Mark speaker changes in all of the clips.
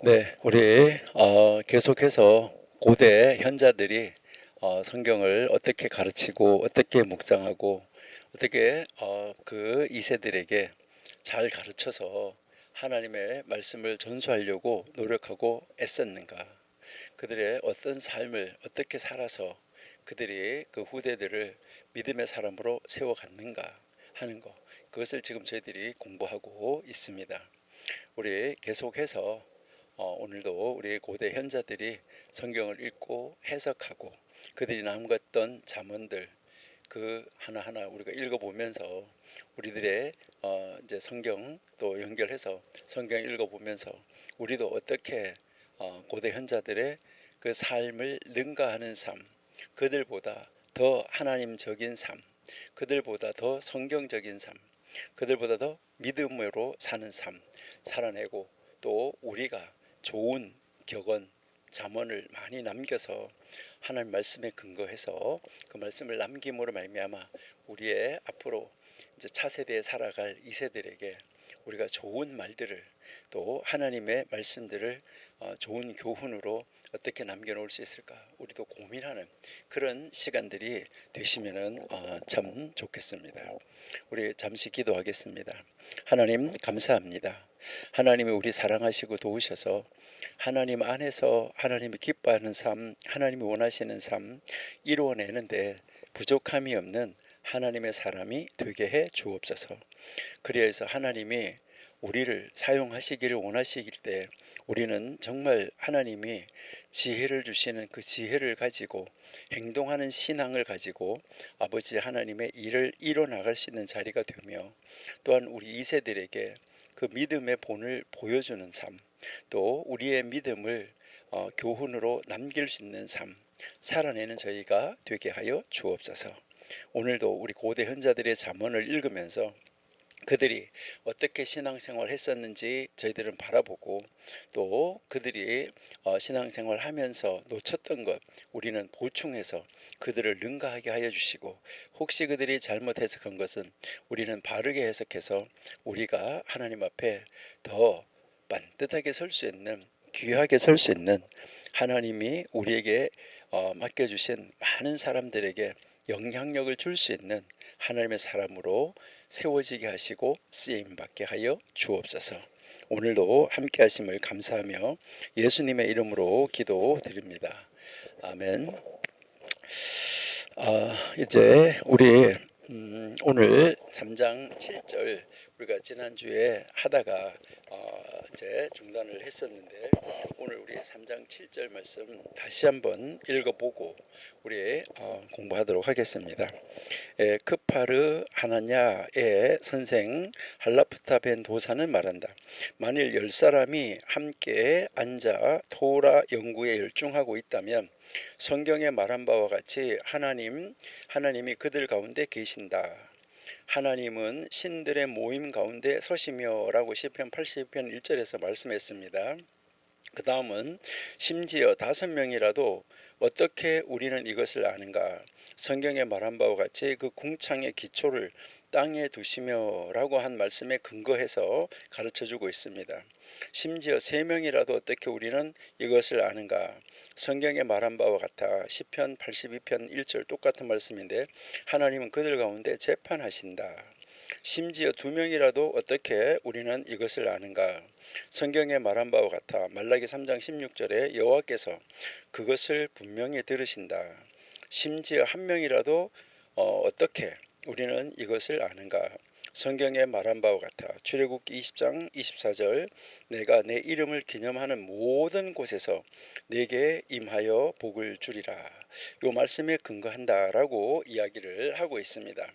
Speaker 1: 네, 우리 계속해서 고대 현자들이 성경을 어떻게 가르치고 어떻게 묵상하고 어떻게 그 2세들에게 잘 가르쳐서 하나님의 말씀을 전수하려고 노력하고 애썼는가? 그들의 어떤 삶을 어떻게 살아서 그들이 그 후대들을 믿음의 사람으로 세워갔는가 하는 것. 그것을 지금 저희들이 공부하고 있습니다. 우리 계속해서 오늘도 우리 고대 현자들이 성경을 읽고 해석하고 그들이 남겼던 잠언들 그 하나하나 우리가 읽어보면서 우리들의 이제 성경 또 연결해서 성경 읽어보면서 우리도 어떻게 고대 현자들의 그 삶을 능가하는 삶, 그들보다 더 하나님적인 삶, 그들보다 더 성경적인 삶, 그들보다 더 믿음으로 사는 삶 살아내고 또 우리가 좋은 격언, 잠언을 많이 남겨서 하나님 말씀에 근거해서 그 말씀을 남김으로 말미암아 우리의 앞으로 이제 차세대에 살아갈 2세들에게 우리가 좋은 말들을 또 하나님의 말씀들을 좋은 교훈으로 어떻게 남겨놓을 수 있을까 우리도 고민하는 그런 시간들이 되시면은 참 좋겠습니다. 우리 잠시 기도하겠습니다. 하나님 감사합니다. 하나님이 우리 사랑하시고 도우셔서 하나님 안에서 하나님이 기뻐하는 삶, 하나님이 원하시는 삶 이루어내는데 부족함이 없는 하나님의 사람이 되게 해 주옵소서. 그리해서 하나님이 우리를 사용하시기를 원하시길 때 우리는 정말 하나님이 지혜를 주시는 그 지혜를 가지고 행동하는 신앙을 가지고 아버지 하나님의 일을 이뤄나갈 수 있는 자리가 되며 또한 우리 2세들에게 그 믿음의 본을 보여주는 삶, 또 우리의 믿음을 교훈으로 남길 수 있는 삶 살아내는 저희가 되게 하여 주옵소서. 오늘도 우리 고대 현자들의 잠언을 읽으면서 그들이 어떻게 신앙생활 했었는지 저희들은 바라보고 또 그들이 신앙생활 하면서 놓쳤던 것 우리는 보충해서 그들을 능가하게 하여 주시고 혹시 그들이 잘못 해석한 것은 우리는 바르게 해석해서 우리가 하나님 앞에 더 반듯하게 설 수 있는 귀하게 설 수 있는 하나님이 우리에게 맡겨주신 많은 사람들에게 영향력을 줄 수 있는 하나님의 사람으로 세워지게 하시고 쓰임받게 하여 주옵소서. 오늘도 함께 하심을 감사하며 예수님의 이름으로 기도드립니다. 아멘. 이제 우리 오늘 3장 7절 우리가 지난주에 하다가 이제 중단을 했었는데 오늘 우리 3장 7절 말씀 다시 한번 읽어보고 우리 공부하도록 하겠습니다. 크파르 하나냐의 선생 할라프타 벤 도사는 말한다. 만일 10사람이 함께 앉아 토라 연구에 열중하고 있다면 성경에 말한 바와 같이 하나님이 그들 가운데 계신다. 하나님은 신들의 모임 가운데 서시며 라고 시편 80편 1절에서 말씀했습니다. 그 다음은 심지어 5명이라도 어떻게 우리는 이것을 아는가. 성경에 말한 바와 같이 그 궁창의 기초를 땅에 두시며 라고 한 말씀에 근거해서 가르쳐주고 있습니다. 심지어 3명이라도 어떻게 우리는 이것을 아는가. 성경에 말한 바와 같아 시편 82편 1절 똑같은 말씀인데 하나님은 그들 가운데 재판하신다. 심지어 2명이라도 어떻게 우리는 이것을 아는가. 성경에 말한 바와 같아 말라기 3장 16절에 여호와께서 그것을 분명히 들으신다. 심지어 1명이라도 어떻게 우리는 이것을 아는가. 성경에 말한 바와 같아 출애굽기 20장 24절 내가 내 이름을 기념하는 모든 곳에서 내게 임하여 복을 주리라. 이 말씀에 근거한다라고 이야기를 하고 있습니다.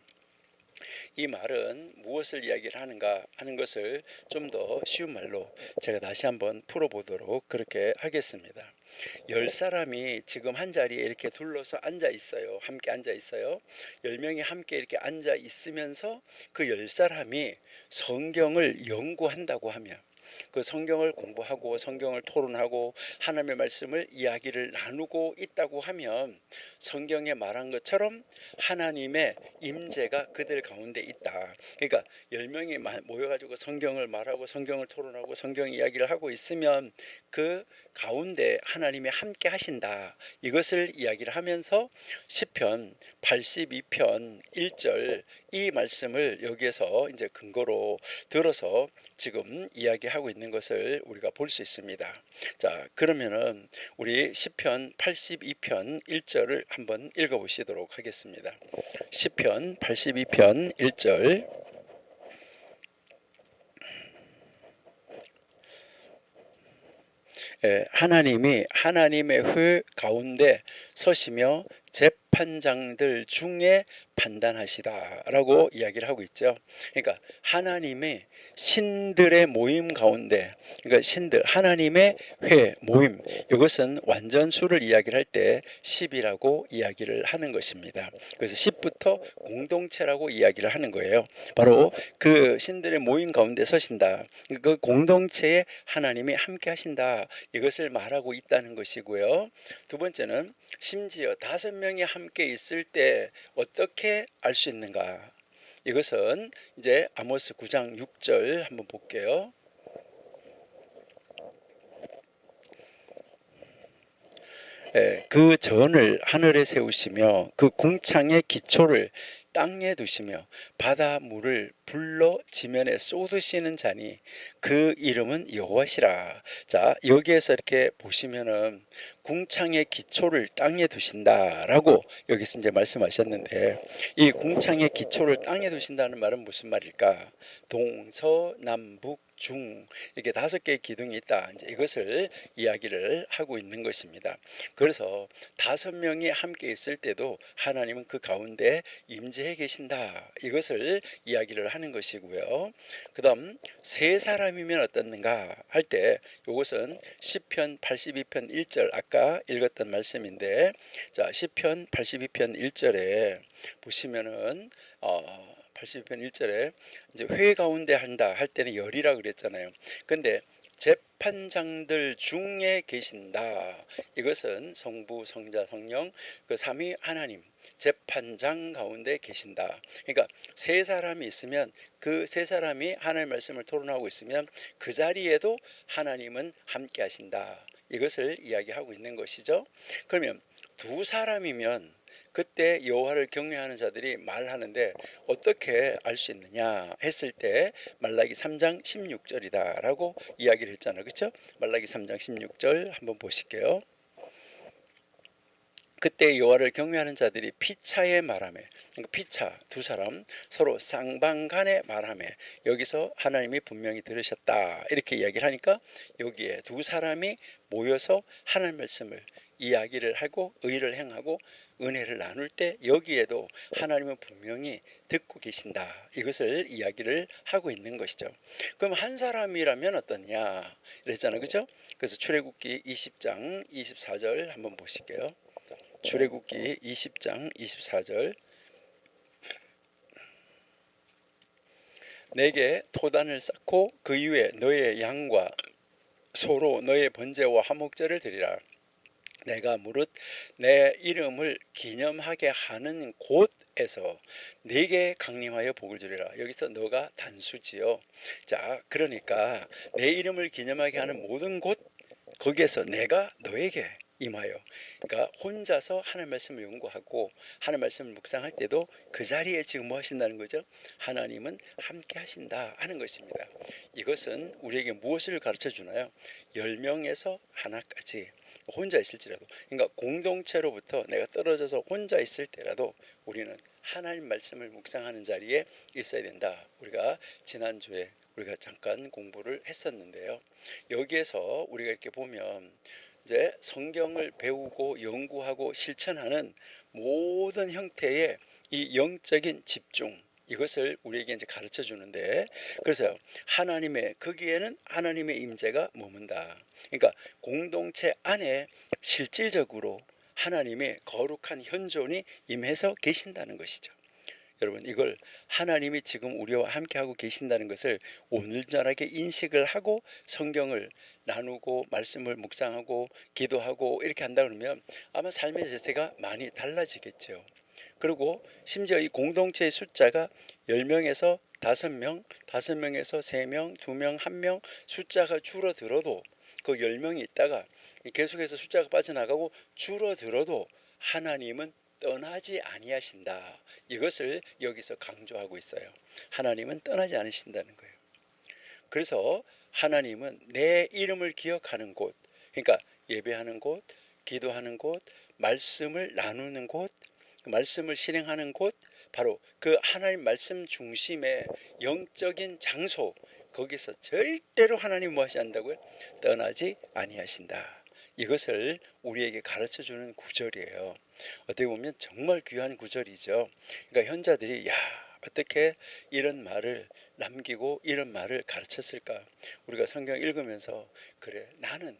Speaker 1: 이 말은 무엇을 이야기를 하는가 하는 것을 좀 더 쉬운 말로 제가 다시 한번 풀어보도록 그렇게 하겠습니다. 10사람이 지금 한 자리에 이렇게 둘러서 앉아 있어요. 함께 앉아 있어요. 10명이 함께 이렇게 앉아 있으면서 그 10사람이 성경을 연구한다고 하면 그 성경을 공부하고 성경을 토론하고 하나님의 말씀을 이야기를 나누고 있다고 하면 성경에 말한 것처럼 하나님의 임재가 그들 가운데 있다. 그러니까 10명이 모여가지고 성경을 말하고 성경을 토론하고 성경 이야기를 하고 있으면 그 가운데 하나님이 함께 하신다. 이것을 이야기를 하면서 시편 82편 1절 이 말씀을 여기에서 이제 근거로 들어서 지금 이야기하고 있는 것을 우리가 볼 수 있습니다. 자, 그러면은 우리 시편 82편 1절을 한번 읽어 보시도록 하겠습니다. 시편 82편 1절. 하나님이 하나님의 회 가운데 서시며 재판장들 중에 판단하시다라고 이야기를 하고 있죠. 그러니까 하나님의 신들의 모임 가운데, 그러니까 신들 하나님의 회 모임, 이것은 완전수를 이야기를 할 때 10이라고 이야기를 하는 것입니다. 그래서 10부터 공동체라고 이야기를 하는 거예요. 바로 그 신들의 모임 가운데 서신다. 그 공동체에 하나님이 함께 하신다. 이것을 말하고 있다는 것이고요. 두 번째는 심지어 5명이 함께 있을 때 어떻게 알 수 있는가? 이것은 이제 아모스 9장 6절 한번 볼게요. 그 전을 하늘에 세우시며 그 궁창의 기초를 땅에 두시며 바다 물을 불러 지면에 쏟으시는 자니 그 이름은 여호와시라. 자, 여기에서 이렇게 보시면은 궁창의 기초를 땅에 두신다라고 여기서 이제 말씀하셨는데, 이 궁창의 기초를 땅에 두신다는 말은 무슨 말일까? 동서남북 중, 이게 5개의 기둥이 있다. 이제 이것을 이야기를 하고 있는 것입니다. 그래서 5명이 함께 있을 때도 하나님은 그 가운데 임재해 계신다. 이것을 이야기를 하는 것이고요. 그다음 3사람이면 어떻는가 할 때 이것은 시편 82편 1절 아까 읽었던 말씀인데, 자, 시편 82편 1절에 보시면은 82편 1절에 이제 회 가운데 한다 할 때는 열이라 그랬잖아요. 근데 재판장들 중에 계신다. 이것은 성부, 성자, 성령 그 삼위 하나님 재판장 가운데 계신다. 그러니까 3사람이 있으면 그 3사람이 하나님의 말씀을 토론하고 있으면 그 자리에도 하나님은 함께 하신다. 이것을 이야기하고 있는 것이죠. 그러면 2사람이면 그때 여호와를 경외하는 자들이 말하는데 어떻게 알 수 있느냐 했을 때 말라기 3장 16절이다라고 이야기를 했잖아요. 그렇죠? 말라기 3장 16절 한번 보실게요. 그때 여호와를 경외하는 자들이 피차에 말하며, 그러니까 피차 2사람 서로 쌍방간에 말하며, 여기서 하나님이 분명히 들으셨다 이렇게 이야기를 하니까 여기에 2사람이 모여서 하나님 말씀을 이야기를 하고 의를 행하고 은혜를 나눌 때 여기에도 하나님은 분명히 듣고 계신다. 이것을 이야기를 하고 있는 것이죠. 그럼 한 사람이라면 어떠냐 그랬잖아요. 그죠? 그래서 출애굽기 20장 24절 한번 보실게요. 출애굽기 20장 24절. 내게 토단을 쌓고 그 위에 너의 양과 소로 너의 번제와 화목제를 드리라. 내가 무릇 내 이름을 기념하게 하는 곳에서 네게 강림하여 복을 주리라. 여기서 너가 단수지요. 자, 그러니까 내 이름을 기념하게 하는 모든 곳, 거기에서 내가 너에게 임하여, 그러니까 혼자서 하나님 말씀을 연구하고 하나님 말씀을 묵상할 때도 그 자리에 지금 뭐 하신다는 거죠? 하나님은 함께 하신다 하는 것입니다. 이것은 우리에게 무엇을 가르쳐 주나요? 10명에서 하나까지 혼자 있을지라도, 그러니까 공동체로부터 내가 떨어져서 혼자 있을 때라도 우리는 하나님 말씀을 묵상하는 자리에 있어야 된다. 우리가 지난주에 우리가 잠깐 공부를 했었는데요. 여기에서 우리가 이렇게 보면 이제 성경을 배우고 연구하고 실천하는 모든 형태의 이 영적인 집중, 이것을 우리에게 이제 가르쳐 주는데, 그래서 하나님의 거기에는 하나님의 임재가 머문다. 그러니까 공동체 안에 실질적으로 하나님의 거룩한 현존이 임해서 계신다는 것이죠. 여러분, 이걸 하나님이 지금 우리와 함께하고 계신다는 것을 온전하게 인식을 하고 성경을 나누고 말씀을 묵상하고 기도하고 이렇게 한다 그러면 아마 삶의 자세가 많이 달라지겠죠. 그리고 심지어 이 공동체의 숫자가 10명에서 5명, 5명에서 3명, 2명, 1명 숫자가 줄어들어도 그 10명이 있다가 계속해서 숫자가 빠져나가고 줄어들어도 하나님은 떠나지 아니하신다. 이것을 여기서 강조하고 있어요. 하나님은 떠나지 않으신다는 거예요. 그래서 하나님은 내 이름을 기억하는 곳, 그러니까 예배하는 곳, 기도하는 곳, 말씀을 나누는 곳, 말씀을 실행하는 곳, 바로 그 하나님 말씀 중심의 영적인 장소, 거기서 절대로 하나님 무엇이 한다고요? 떠나지 아니하신다. 이것을 우리에게 가르쳐주는 구절이에요. 어떻게 보면 정말 귀한 구절이죠. 그러니까 현자들이 어떻게 이런 말을 남기고 이런 말을 가르쳤을까? 우리가 성경 읽으면서 그래, 나는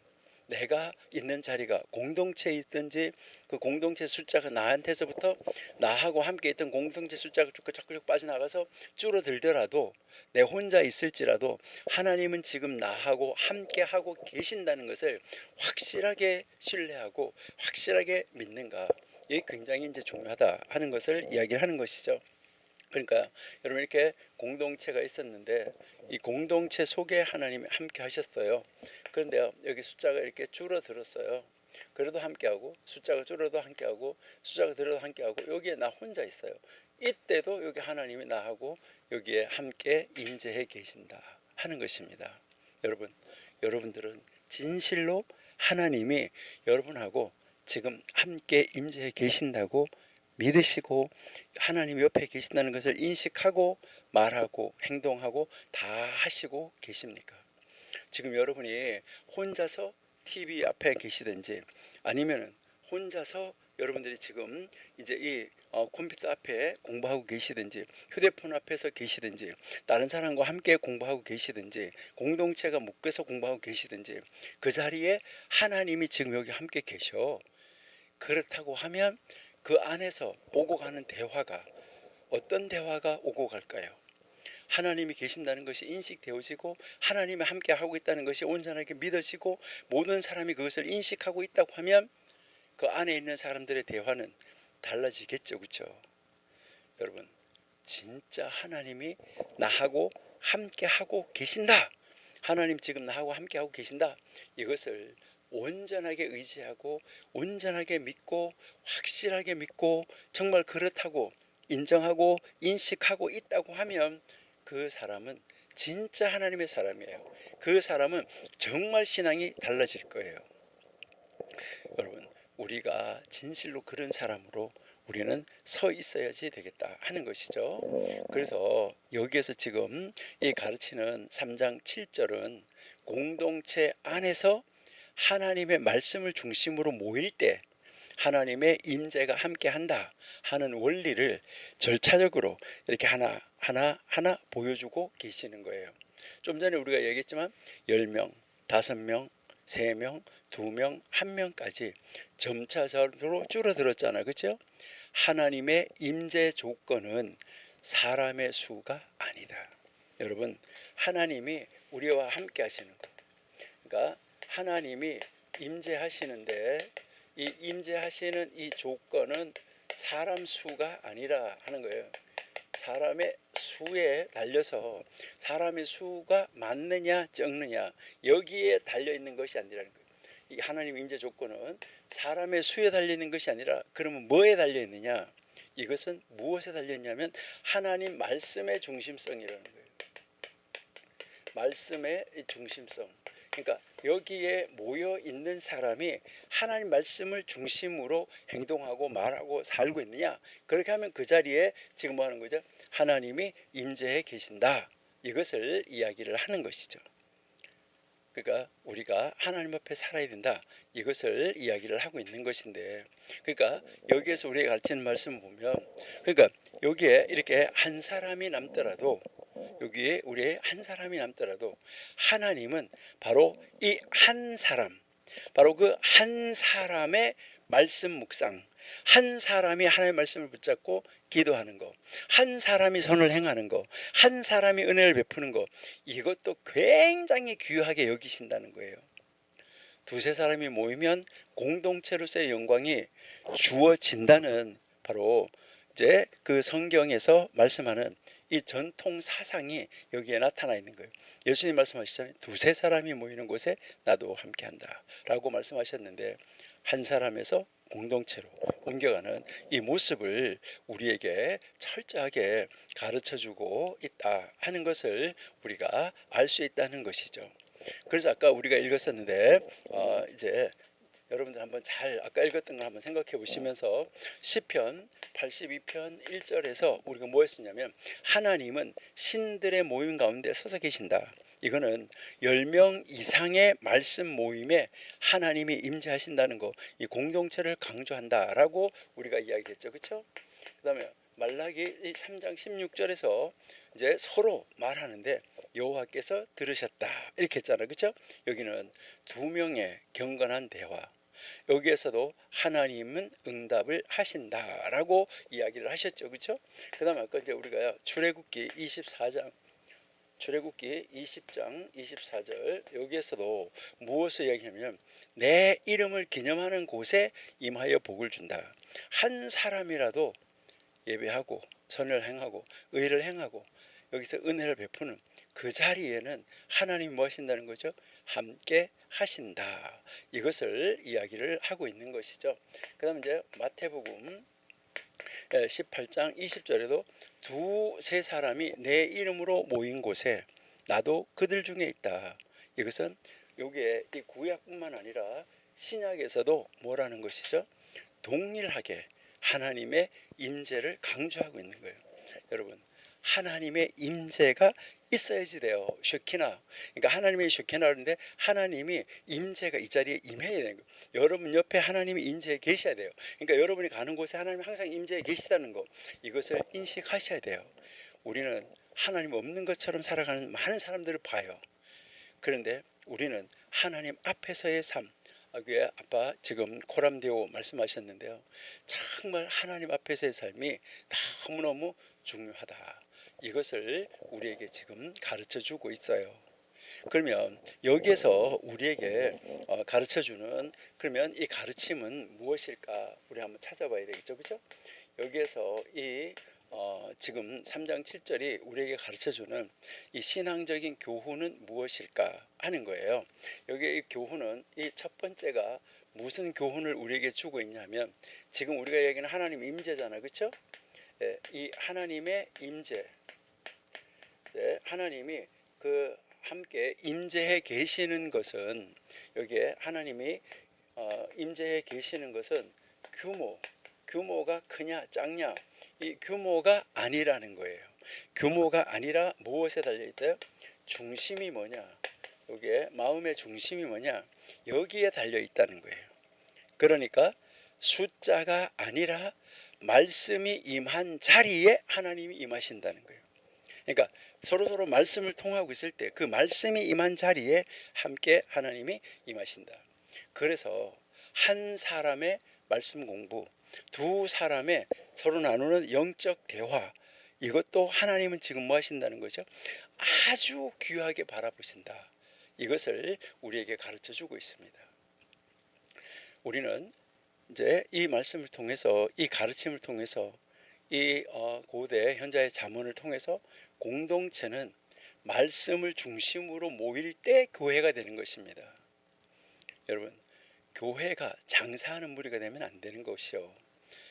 Speaker 1: 내가 있는 자리가 공동체에 있든지 그 공동체 숫자가 나한테서부터 나하고 함께 있던 공동체 숫자가 자꾸 빠져나가서 줄어들더라도 내 혼자 있을지라도 하나님은 지금 나하고 함께 하고 계신다는 것을 확실하게 신뢰하고 확실하게 믿는가, 이게 굉장히 이제 중요하다 하는 것을 이야기를 하는 것이죠. 그러니까 여러분, 이렇게 공동체가 있었는데 이 공동체 속에 하나님이 함께 하셨어요. 그런데 여기 숫자가 이렇게 줄어들었어요. 그래도 함께하고, 숫자가 줄어도 함께하고, 숫자가 들어도 함께하고, 여기에 나 혼자 있어요. 이때도 여기 하나님이 나하고 여기에 함께 임재해 계신다 하는 것입니다. 여러분, 여러분들은 진실로 하나님이 여러분하고 지금 함께 임재해 계신다고 믿으시고 하나님 옆에 계신다는 것을 인식하고 말하고 행동하고 다 하시고 계십니까? 지금 여러분이 혼자서 TV 앞에 계시든지 아니면 혼자서 여러분들이 지금 이제 이 컴퓨터 앞에 공부하고 계시든지 휴대폰 앞에서 계시든지 다른 사람과 함께 공부하고 계시든지 공동체가 묶여서 공부하고 계시든지 그 자리에 하나님이 지금 여기 함께 계셔. 그렇다고 하면 그 안에서 오고 가는 대화가 어떤 대화가 오고 갈까요? 하나님이 계신다는 것이 인식되어지고 하나님이 함께 하고 있다는 것이 온전하게 믿어지고 모든 사람이 그것을 인식하고 있다고 하면 그 안에 있는 사람들의 대화는 달라지겠죠. 그렇죠? 여러분, 진짜 하나님이 나하고 함께 하고 계신다, 하나님 지금 나하고 함께 하고 계신다, 이것을 온전하게 의지하고 온전하게 믿고 확실하게 믿고 정말 그렇다고 인정하고 인식하고 있다고 하면 그 사람은 진짜 하나님의 사람이에요. 그 사람은 정말 신앙이 달라질 거예요. 여러분, 우리가 진실로 그런 사람으로 우리는 서 있어야지 되겠다 하는 것이죠. 그래서 여기에서 지금 이 가르치는 3장 7절은 공동체 안에서 하나님의 말씀을 중심으로 모일 때 하나님의 임재가 함께한다 하는 원리를 절차적으로 이렇게 하나 보여주고 계시는 거예요. 좀 전에 우리가 얘기했지만 10명, 5명, 3명, 2명, 1명까지 점차적으로 줄어들었잖아요. 그렇죠? 하나님의 임재 조건은 사람의 수가 아니다. 여러분, 하나님이 우리와 함께 하시는 것, 그러니까 하나님이 임재하시는데 이 임재하시는 이 조건은 사람 수가 아니라 하는 거예요. 사람의 수에 달려서 사람의 수가 많느냐 적느냐 여기에 달려 있는 것이 아니라는 거예요. 이 하나님 임재 조건은 사람의 수에 달려 있는 것이 아니라 그러면 뭐에 달려 있느냐? 이것은 무엇에 달려 있냐면 하나님 말씀의 중심성이라는 거예요. 말씀의 중심성. 그러니까 여기에 모여 있는 사람이 하나님 말씀을 중심으로 행동하고 말하고 살고 있느냐? 그렇게 하면 그 자리에 지금 뭐 하는 거죠? 하나님이 임재해 계신다. 이것을 이야기를 하는 것이죠. 그러니까 우리가 하나님 앞에 살아야 된다, 이것을 이야기를 하고 있는 것인데, 그러니까 여기에서 우리가 가르치는 말씀을 보면, 그러니까 여기에 이렇게 한 사람이 남더라도, 여기에 우리의 한 사람이 남더라도 하나님은 바로 이 한 사람, 바로 그 한 사람의 말씀 묵상, 한 사람이 하나님의 말씀을 붙잡고 기도하는 거, 한 사람이 선을 행하는 거, 한 사람이 은혜를 베푸는 거, 이것도 굉장히 귀하게 여기신다는 거예요. 두세 사람이 모이면 공동체로서의 영광이 주어진다는, 바로 이제 그 성경에서 말씀하는 이 전통 사상이 여기에 나타나 있는 거예요. 예수님 말씀하시잖아요. 두세 사람이 모이는 곳에 나도 함께한다 라고 말씀하셨는데, 한 사람에서 공동체로 옮겨가는 이 모습을 우리에게 철저하게 가르쳐주고 있다 하는 것을 우리가 알 수 있다는 것이죠. 그래서 아까 우리가 읽었었는데, 이제 여러분들 한번 잘 아까 읽었던 걸 한번 생각해 보시면서 시편 82편 1절에서 우리가 뭐 했었냐면, 하나님은 신들의 모임 가운데 서서 계신다. 이거는 10명 이상의 말씀 모임에 하나님이 임재하신다는 거, 이 공동체를 강조한다라고 우리가 이야기했죠. 그렇죠? 그다음에 말라기 3장 16절에서 이제 서로 말하는데 여호와께서 들으셨다 이렇게 했잖아요. 그렇죠? 여기는 두 명의 경건한 대화, 여기에서도 하나님은 응답을 하신다라고 이야기를 하셨죠. 그렇죠? 그다음에 아까 이제 우리가 출애굽기 20장 24절 여기에서도 무엇을 이야기하냐면, 내 이름을 기념하는 곳에 임하여 복을 준다. 한 사람이라도 예배하고 선을 행하고 의를 행하고 여기서 은혜를 베푸는 그 자리에는 하나님이 뭐 하신다는 거죠? 함께 하신다. 이것을 이야기를 하고 있는 것이죠. 그 다음 이제 마태복음 18장 20절에도 두세 사람이 내 이름으로 모인 곳에 나도 그들 중에 있다. 이것은 여기에 이 구약뿐만 아니라 신약에서도 뭐라는 것이죠? 동일하게 하나님의 임재를 강조하고 있는 거예요. 여러분, 하나님의 임재가 있어야지 돼요. 쉐키나, 그러니까 하나님의 쉐키나인데 하나님이 임재가 이 자리에 임해야 되는 거예요. 여러분 옆에 하나님이 임재에 계셔야 돼요. 그러니까 여러분이 가는 곳에 하나님이 항상 임재에 계시다는 거, 이것을 인식하셔야 돼요. 우리는 하나님 없는 것처럼 살아가는 많은 사람들을 봐요. 그런데 우리는 하나님 앞에서의 삶, 그게 아빠 지금 코람데오 말씀하셨는데요, 정말 하나님 앞에서의 삶이 너무너무 중요하다. 이것을 우리에게 지금 가르쳐주고 있어요. 그러면 여기에서 우리에게 가르쳐주는, 그러면 이 가르침은 무엇일까? 우리 한번 찾아봐야 되겠죠, 그렇죠? 여기에서 이 지금 3장 7절이 우리에게 가르쳐주는 이 신앙적인 교훈은 무엇일까 하는 거예요. 여기 이 교훈은, 이 첫 번째가 무슨 교훈을 우리에게 주고 있냐면, 지금 우리가 얘기하는 하나님 임재잖아, 그렇죠? 예, 이 하나님의 임재, 하나님이 그 함께 임재해 계시는 것은, 여기에 하나님이 임재해 계시는 것은 규모가 크냐 작냐, 이 규모가 아니라는 거예요. 규모가 아니라 무엇에 달려있대요? 중심이 뭐냐, 여기에 마음의 중심이 뭐냐, 여기에 달려있다는 거예요. 그러니까 숫자가 아니라 말씀이 임한 자리에 하나님이 임하신다는 거예요. 그러니까 서로 말씀을 통하고 있을 때 그 말씀이 임한 자리에 함께 하나님이 임하신다. 그래서 한 사람의 말씀 공부, 두 사람의 서로 나누는 영적 대화, 이것도 하나님은 지금 뭐 하신다는 거죠? 아주 귀하게 바라보신다. 이것을 우리에게 가르쳐 주고 있습니다. 우리는 이제 이 말씀을 통해서, 이 가르침을 통해서, 이 고대 현자의 잠언을 통해서 공동체는 말씀을 중심으로 모일 때 교회가 되는 것입니다. 여러분, 교회가 장사하는 무리가 되면 안 되는 것이요.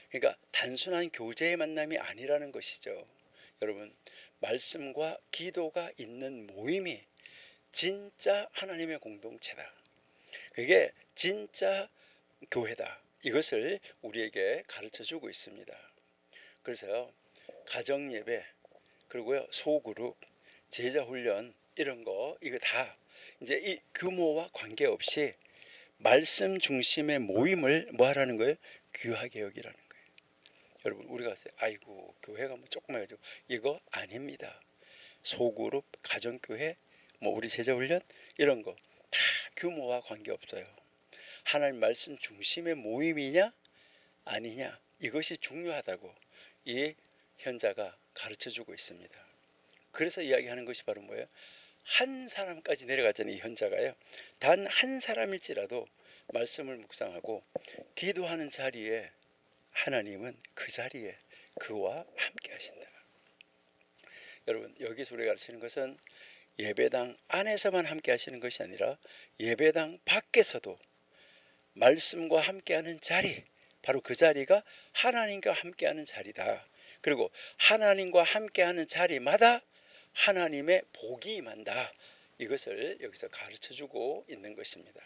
Speaker 1: 그러니까 단순한 교제의 만남이 아니라는 것이죠. 여러분, 말씀과 기도가 있는 모임이 진짜 하나님의 공동체다. 그게 진짜 교회다. 이것을 우리에게 가르쳐주고 있습니다. 그래서요, 가정예배, 그리고요 소그룹, 제자훈련, 이런 거, 이거 다 이제 이 규모와 관계없이 말씀 중심의 모임을 뭐 하라는 거예요? 귀하게 여기라는 거예요. 여러분, 우리가 아이고 교회가 뭐 조그만 가지고, 이거 아닙니다. 소그룹, 가정교회, 뭐 우리 제자훈련, 이런 거 다 규모와 관계없어요. 하나님 말씀 중심의 모임이냐 아니냐, 이것이 중요하다고 이 현자가 가르쳐주고 있습니다. 그래서 이야기하는 것이 바로 뭐예요? 한 사람까지 내려가잖아요. 이 현자가요. 단 한 사람일지라도 말씀을 묵상하고 기도하는 자리에 하나님은 그 자리에 그와 함께 하신다. 여러분, 여기서 우리가 가르치는 것은 예배당 안에서만 함께 하시는 것이 아니라 예배당 밖에서도 말씀과 함께하는 자리, 바로 그 자리가 하나님과 함께하는 자리다. 그리고 하나님과 함께하는 자리마다 하나님의 복이 임한다. 이것을 여기서 가르쳐주고 있는 것입니다.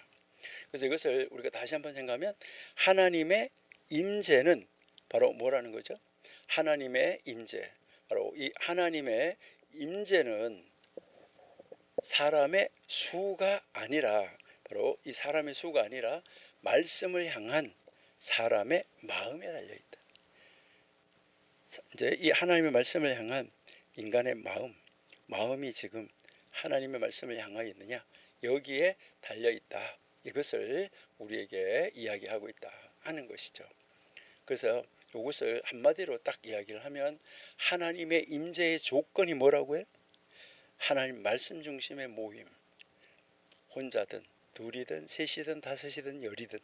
Speaker 1: 그래서 이것을 우리가 다시 한번 생각하면 하나님의 임재는 바로 뭐라는 거죠? 하나님의 임재, 바로 이 하나님의 임재는 사람의 수가 아니라, 바로 이 사람의 수가 아니라 말씀을 향한 사람의 마음에 달려있다. 이제 이 하나님의 말씀을 향한 인간의 마음이 지금 하나님의 말씀을 향하여 있느냐, 여기에 달려있다. 이것을 우리에게 이야기하고 있다 하는 것이죠. 그래서 이것을 한마디로 딱 이야기를 하면 하나님의 임재의 조건이 뭐라고요? 하나님 말씀 중심의 모임, 혼자든 둘이든 셋이든 다섯이든 열이든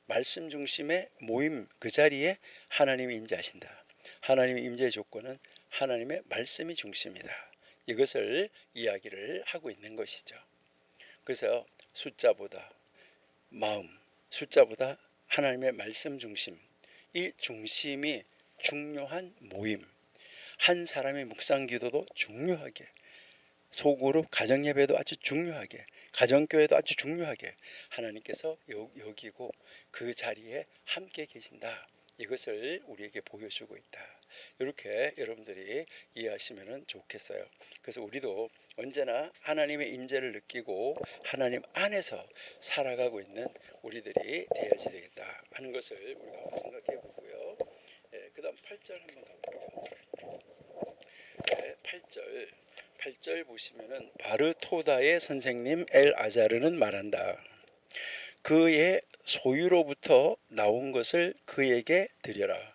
Speaker 1: 말씀 중심의 모임, 그 자리에 하나님이 임재하신다. 하나님의 임재의 조건은 하나님의 말씀이 중심이다. 이것을 이야기를 하고 있는 것이죠. 그래서 숫자보다 마음, 숫자보다 하나님의 말씀 중심, 이 중심이 중요한 모임, 한 사람의 묵상 기도도 중요하게, 소그룹 가정예배도 아주 중요하게, 가정교회도 아주 중요하게 하나님께서 여기고 그 자리에 함께 계신다. 이것을 우리에게 보여주고 있다. 이렇게 여러분들이 이해하시면 좋겠어요. 그래서 우리도 언제나 하나님의 임재를 느끼고 하나님 안에서 살아가고 있는 우리들이 되어야지 되겠다 하는 것을 우리가 한번 생각해 보고요. 그 다음 8절 한번 가볼게요. 8절 보시면은 바르토다의 선생님 엘아자르는 말한다. 그의 소유로부터 나온 것을 그에게 드려라.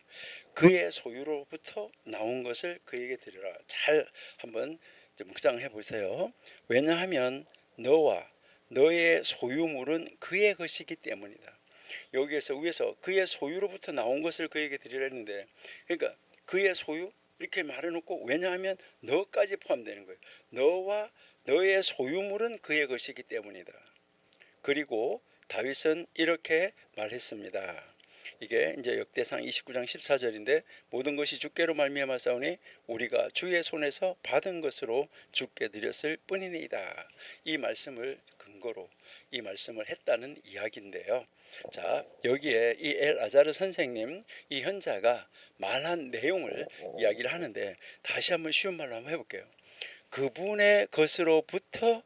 Speaker 1: 그의 소유로부터 나온 것을 그에게 드려라. 잘 한번 묵상해 보세요. 왜냐하면 너와 너의 소유물은 그의 것이기 때문이다. 여기에서 위에서 그의 소유로부터 나온 것을 그에게 드리라 했는데, 그러니까 그의 소유 이렇게 말해놓고 왜냐하면 너까지 포함되는 거예요. 너와 너의 소유물은 그의 것이기 때문이다. 그리고 다윗은 이렇게 말했습니다. 이게 이제 역대상 29장 14절인데 모든 것이 주께로 말미암아 싸우니 우리가 주의 손에서 받은 것으로 주께 드렸을 뿐이니이다. 이 말씀을 근거로 이 말씀을 했다는 이야기인데요. 자, 여기에 이 엘아자르 선생님, 이 현자가 말한 내용을 이야기를 하는데 다시 한번 쉬운 말로 한번 해볼게요. 그분의 것으로부터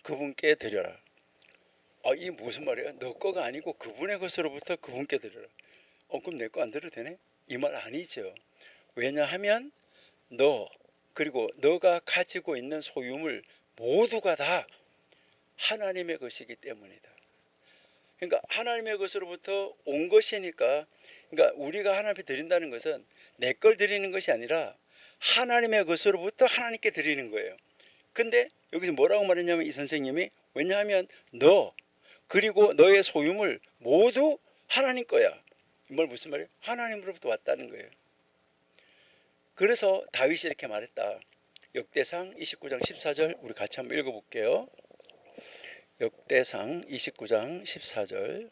Speaker 1: 그분께 드려라. 이 무슨 말이에요? 너 거가 아니고 그분의 것으로부터 그분께 드려라. 그럼 내 거 안 드려도 되네? 이 말 아니죠. 왜냐하면 너 그리고 너가 가지고 있는 소유물 모두가 다 하나님의 것이기 때문이다. 그러니까 하나님의 것으로부터 온 것이니까, 그러니까 우리가 하나님께 드린다는 것은 내 걸 드리는 것이 아니라 하나님의 것으로부터 하나님께 드리는 거예요. 근데 여기서 뭐라고 말했냐면 이 선생님이 왜냐하면 너 그리고 너의 소유물 모두 하나님 거야. 이 말 무슨 말이에요? 하나님으로부터 왔다는 거예요. 그래서 다윗이 이렇게 말했다. 역대상 29장 14절 우리 같이 한번 읽어볼게요. 역대상 29장 14절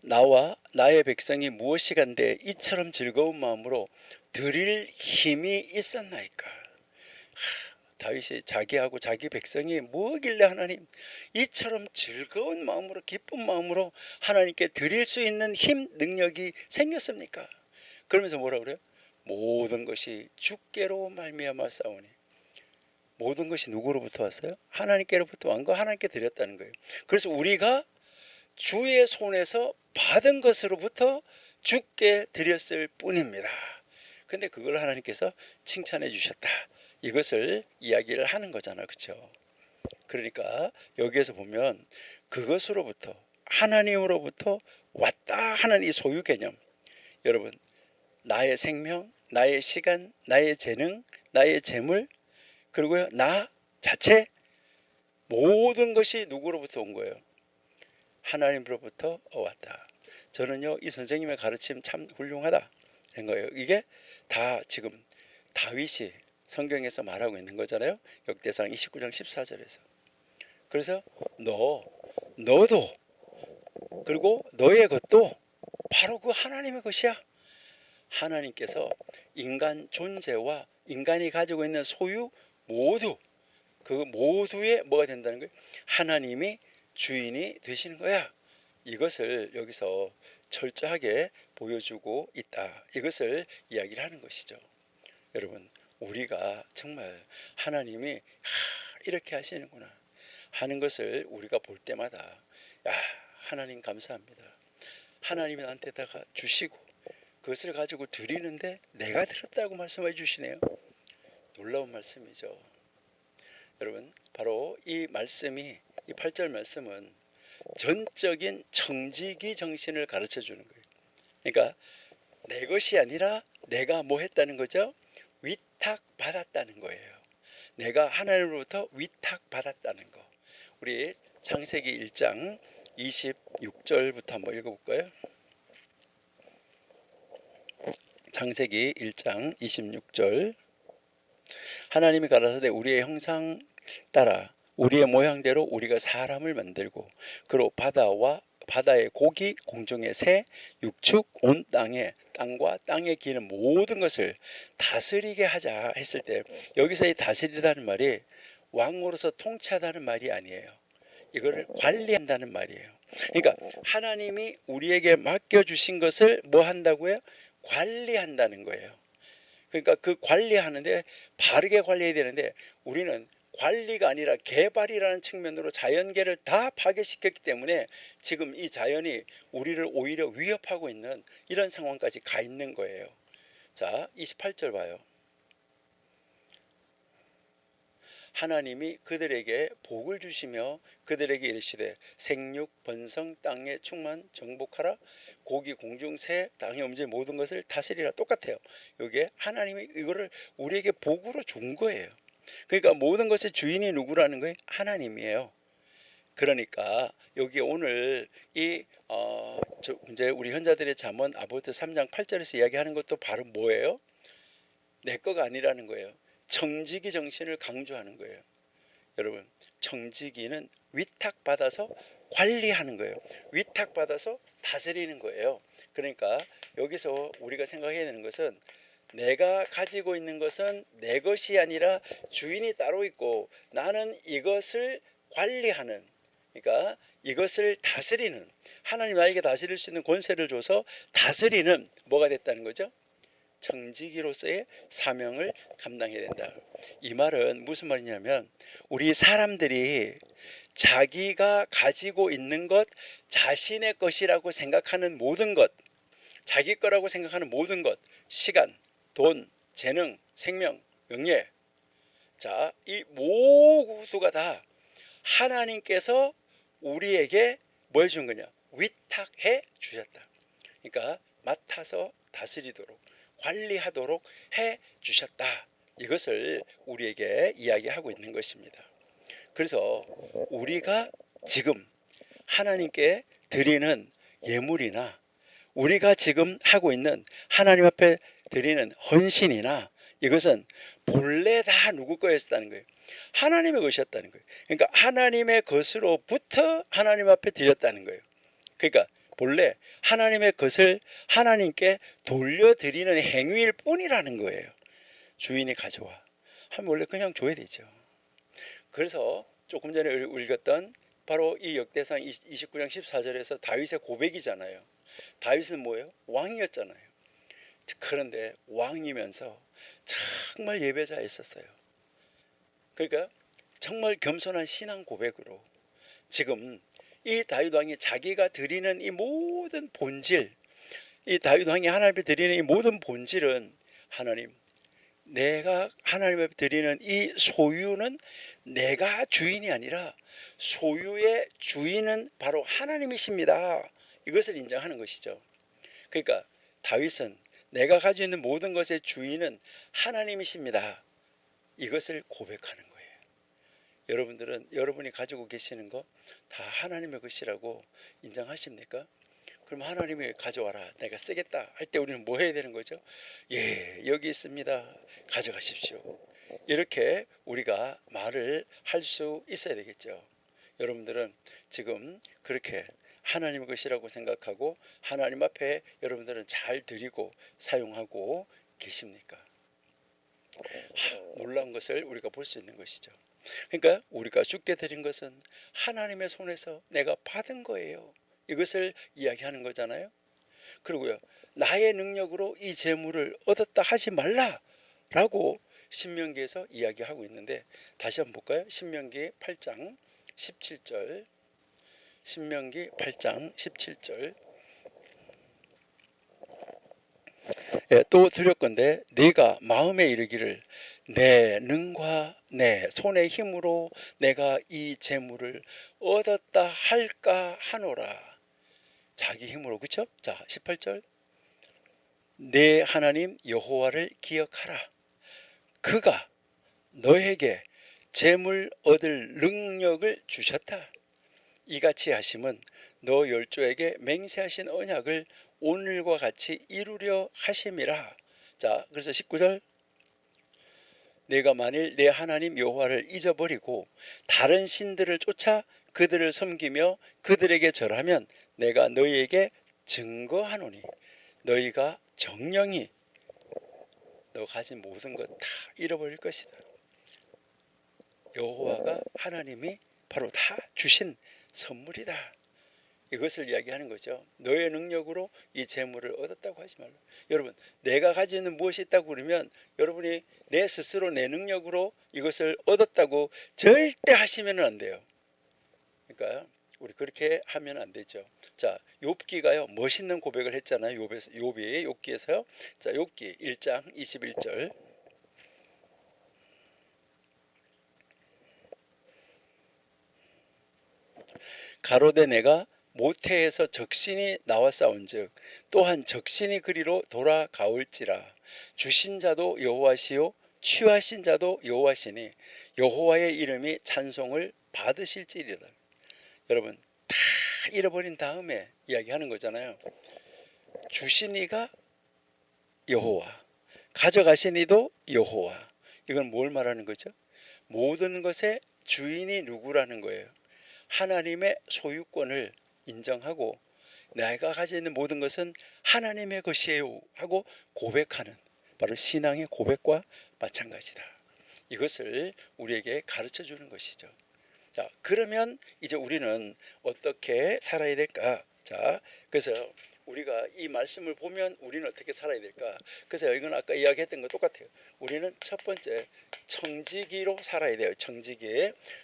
Speaker 1: 나와 나의 백성이 무엇이간데 이처럼 즐거운 마음으로 드릴 힘이 있었나이까. 다윗이 자기하고 자기 백성이 뭐길래 하나님 이처럼 즐거운 마음으로 기쁜 마음으로 하나님께 드릴 수 있는 힘 능력이 생겼습니까? 그러면서 뭐라 그래요? 모든 것이 주께로 말미암아 싸우니. 모든 것이 누구로부터 왔어요? 하나님께로부터 왔고 하나님께 드렸다는 거예요. 그래서 우리가 주의 손에서 받은 것으로부터 주께 드렸을 뿐입니다. 근데 그걸 하나님께서 칭찬해 주셨다. 이것을 이야기를 하는 거잖아. 그렇죠? 그러니까 여기에서 보면 그것으로부터 하나님으로부터 왔다 하는 이 소유 개념, 여러분 나의 생명, 나의 시간, 나의 재능, 나의 재물, 그리고요 나 자체 모든 것이 누구로부터 온 거예요? 하나님으로부터 왔다. 저는요 이 선생님의 가르침 참 훌륭하다 한 거예요. 이게 다 지금 다윗이 성경에서 말하고 있는 거잖아요. 역대상 29장 14절에서. 그래서 너도 그리고 너의 것도 바로 그 하나님의 것이야. 하나님께서 인간 존재와 인간이 가지고 있는 소유 모두 그 모두의 뭐가 된다는 거예요? 하나님이 주인이 되시는 거야. 이것을 여기서 철저하게 보여주고 있다. 이것을 이야기를 하는 것이죠. 여러분 우리가 정말 하나님이 이렇게 하시는구나 하는 것을 우리가 볼 때마다 하나님 감사합니다. 하나님이 나한테다가 주시고 그것을 가지고 드리는데 내가 드렸다고 말씀해 주시네요. 놀라운 말씀이죠. 여러분 바로 이 말씀이 이 8절 말씀은 전적인 청지기 정신을 가르쳐 주는 거예요. 그러니까 내 것이 아니라 내가 뭐 했다는 거죠? 위탁받았다는 거예요. 내가 하나님으로부터 위탁받았다는 거. 우리 창세기 1장 26절부터 한번 읽어볼까요? 창세기 1장 26절. 하나님이 가라사대 우리의 형상 따라 우리의 모양대로 우리가 사람을 만들고 그로 바다의 고기, 공중의 새, 육축, 온 땅과 땅에 기는 모든 것을 다스리게 하자 했을 때 여기서 이 다스리다는 말이 왕으로서 통치하다는 말이 아니에요. 이거를 관리한다는 말이에요. 그러니까 하나님이 우리에게 맡겨주신 것을 뭐 한다고요? 관리한다는 거예요. 그러니까 그 관리하는데 바르게 관리해야 되는데 우리는 관리가 아니라 개발이라는 측면으로 자연계를 다 파괴시켰기 때문에 지금 이 자연이 우리를 오히려 위협하고 있는 이런 상황까지 가 있는 거예요. 자, 28절 봐요. 하나님이 그들에게 복을 주시며 그들에게 이르시되 생육 번성 땅에 충만 정복하라 고기 공중 새 땅에 움직이는 모든 것을 다스리라. 똑같아요. 여기에 하나님이 이거를 우리에게 복으로 준 거예요. 그러니까 모든 것의 주인이 누구라는 거예요? 하나님이에요. 그러니까 여기 오늘 이제 우리 현자들의 잠언 아보트 3장 8절에서 이야기하는 것도 바로 뭐예요? 내 거가 아니라는 거예요. 청지기 정신을 강조하는 거예요. 여러분 청지기는 위탁받아서 관리하는 거예요. 위탁받아서 다스리는 거예요. 그러니까 여기서 우리가 생각해야 되는 것은 내가 가지고 있는 것은 내 것이 아니라 주인이 따로 있고 나는 이것을 관리하는, 그러니까 이것을 다스리는, 하나님 나에게 다스릴 수 있는 권세를 줘서 다스리는 뭐가 됐다는 거죠? 청지기로서의 사명을 감당해야 된다. 이 말은 무슨 말이냐면 우리 사람들이 자기가 가지고 있는 것, 자신의 것이라고 생각하는 모든 것, 자기 거라고 생각하는 모든 것, 시간, 돈, 재능, 생명, 명예, 자, 이 모두가 다 하나님께서 우리에게 뭘 준 거냐? 위탁해 주셨다. 그러니까 맡아서 다스리도록 관리하도록 해 주셨다. 이것을 우리에게 이야기하고 있는 것입니다. 그래서 우리가 지금 하나님께 드리는 예물이나 우리가 지금 하고 있는 하나님 앞에 드리는 헌신이나 이것은 본래 다 누구 거였다는 거예요? 하나님의 것이었다는 거예요. 그러니까 하나님의 것으로부터 하나님 앞에 드렸다는 거예요. 그러니까 본래 하나님의 것을 하나님께 돌려드리는 행위일 뿐이라는 거예요. 주인이 가져와 하면 원래 그냥 줘야 되죠. 그래서 조금 전에 읽었던 바로 이 역대상 29장 14절에서 다윗의 고백이잖아요. 다윗은 뭐예요? 왕이었잖아요. 그런데 왕이면서 정말 예배자였었어요. 그러니까 정말 겸손한 신앙 고백으로 지금 이 다윗 왕이 자기가 드리는 이 모든 본질, 이 다윗 왕이 하나님 앞에 드리는 이 모든 본질은 하나님, 내가 하나님 앞에 드리는 이 소유는 내가 주인이 아니라 소유의 주인은 바로 하나님이십니다. 이것을 인정하는 것이죠. 그러니까 다윗은 내가 가지고 있는 모든 것의 주인은 하나님이십니다. 이것을 고백하는 거예요. 여러분들은 여러분이 가지고 계시는 거 다 하나님의 것이라고 인정하십니까? 그럼 하나님이 가져와라, 내가 쓰겠다 할 때 우리는 뭐 해야 되는 거죠? 예, 여기 있습니다, 가져가십시오. 이렇게 우리가 말을 할 수 있어야 되겠죠. 여러분들은 지금 그렇게 하나님의 것이라고 생각하고 하나님 앞에 여러분들은 잘 드리고 사용하고 계십니까? 놀라운 것을 우리가 볼 수 있는 것이죠. 그러니까 우리가 주께 드린 것은 하나님의 손에서 내가 받은 거예요. 이것을 이야기하는 거잖아요. 그리고요, 나의 능력으로 이 재물을 얻었다 하지 말라라고 신명기에서 이야기하고 있는데, 다시 한번 볼까요? 신명기 8장 17절. 신명기 8장 17절. 예, 또 드렸건대 네가 마음에 이르기를 내 능과 내 손의 힘으로 내가 이 재물을 얻었다 할까 하노라. 자기 힘으로, 그렇죠? 자, 18절. 내 하나님 여호와를 기억하라. 그가 너에게 재물 얻을 능력을 주셨다. 이같이 하심은 너 열조에게 맹세하신 언약을 오늘과 같이 이루려 하심이라. 자, 그래서 19절. 내가 만일 내 하나님 여호와를 잊어버리고 다른 신들을 쫓아 그들을 섬기며 그들에게 절하면 내가 너희에게 증거하노니 너희가 정령이 너 가진 모든 것 다 잃어버릴 것이다. 여호와가 하나님이 바로 다 주신 선물이다. 이것을 이야기하는 거죠. 너의 능력으로 이 재물을 얻었다고 하지 말라. 여러분, 내가 가지고 있는 무엇이 있다고 그러면 여러분이 내 스스로 내 능력으로 이것을 얻었다고 절대 하시면 안 돼요. 그러니까 우리 그렇게 하면 안 되죠. 자, 욥기가요 멋있는 고백을 했잖아요. 욥기에서요. 자, 욥기 1장 21절. 가로되 내가 모태에서 적신이 나와 싸운즉 또한 적신이 그리로 돌아가올지라. 주신 자도 여호와시요 취하신 자도 여호와시니 여호와의 이름이 찬송을 받으실지리라. 여러분, 다 잃어버린 다음에 이야기하는 거잖아요. 주신 이가 여호와, 가져가신 이도 여호와. 이건 뭘 말하는 거죠? 모든 것의 주인이 누구라는 거예요. 하나님의 소유권을 인정하고 내가 가지고 있는 모든 것은 하나님의 것이에요 하고 고백하는, 바로 신앙의 고백과 마찬가지다. 이것을 우리에게 가르쳐 주는 것이죠. 자, 그러면 이제 우리는 어떻게 살아야 될까? 자, 그래서 우리가 이 말씀을 보면 우리는 어떻게 살아야 될까? 그래서 이건 아까 이야기했던 거 똑같아요. 우리는 첫 번째 청지기로 살아야 돼요.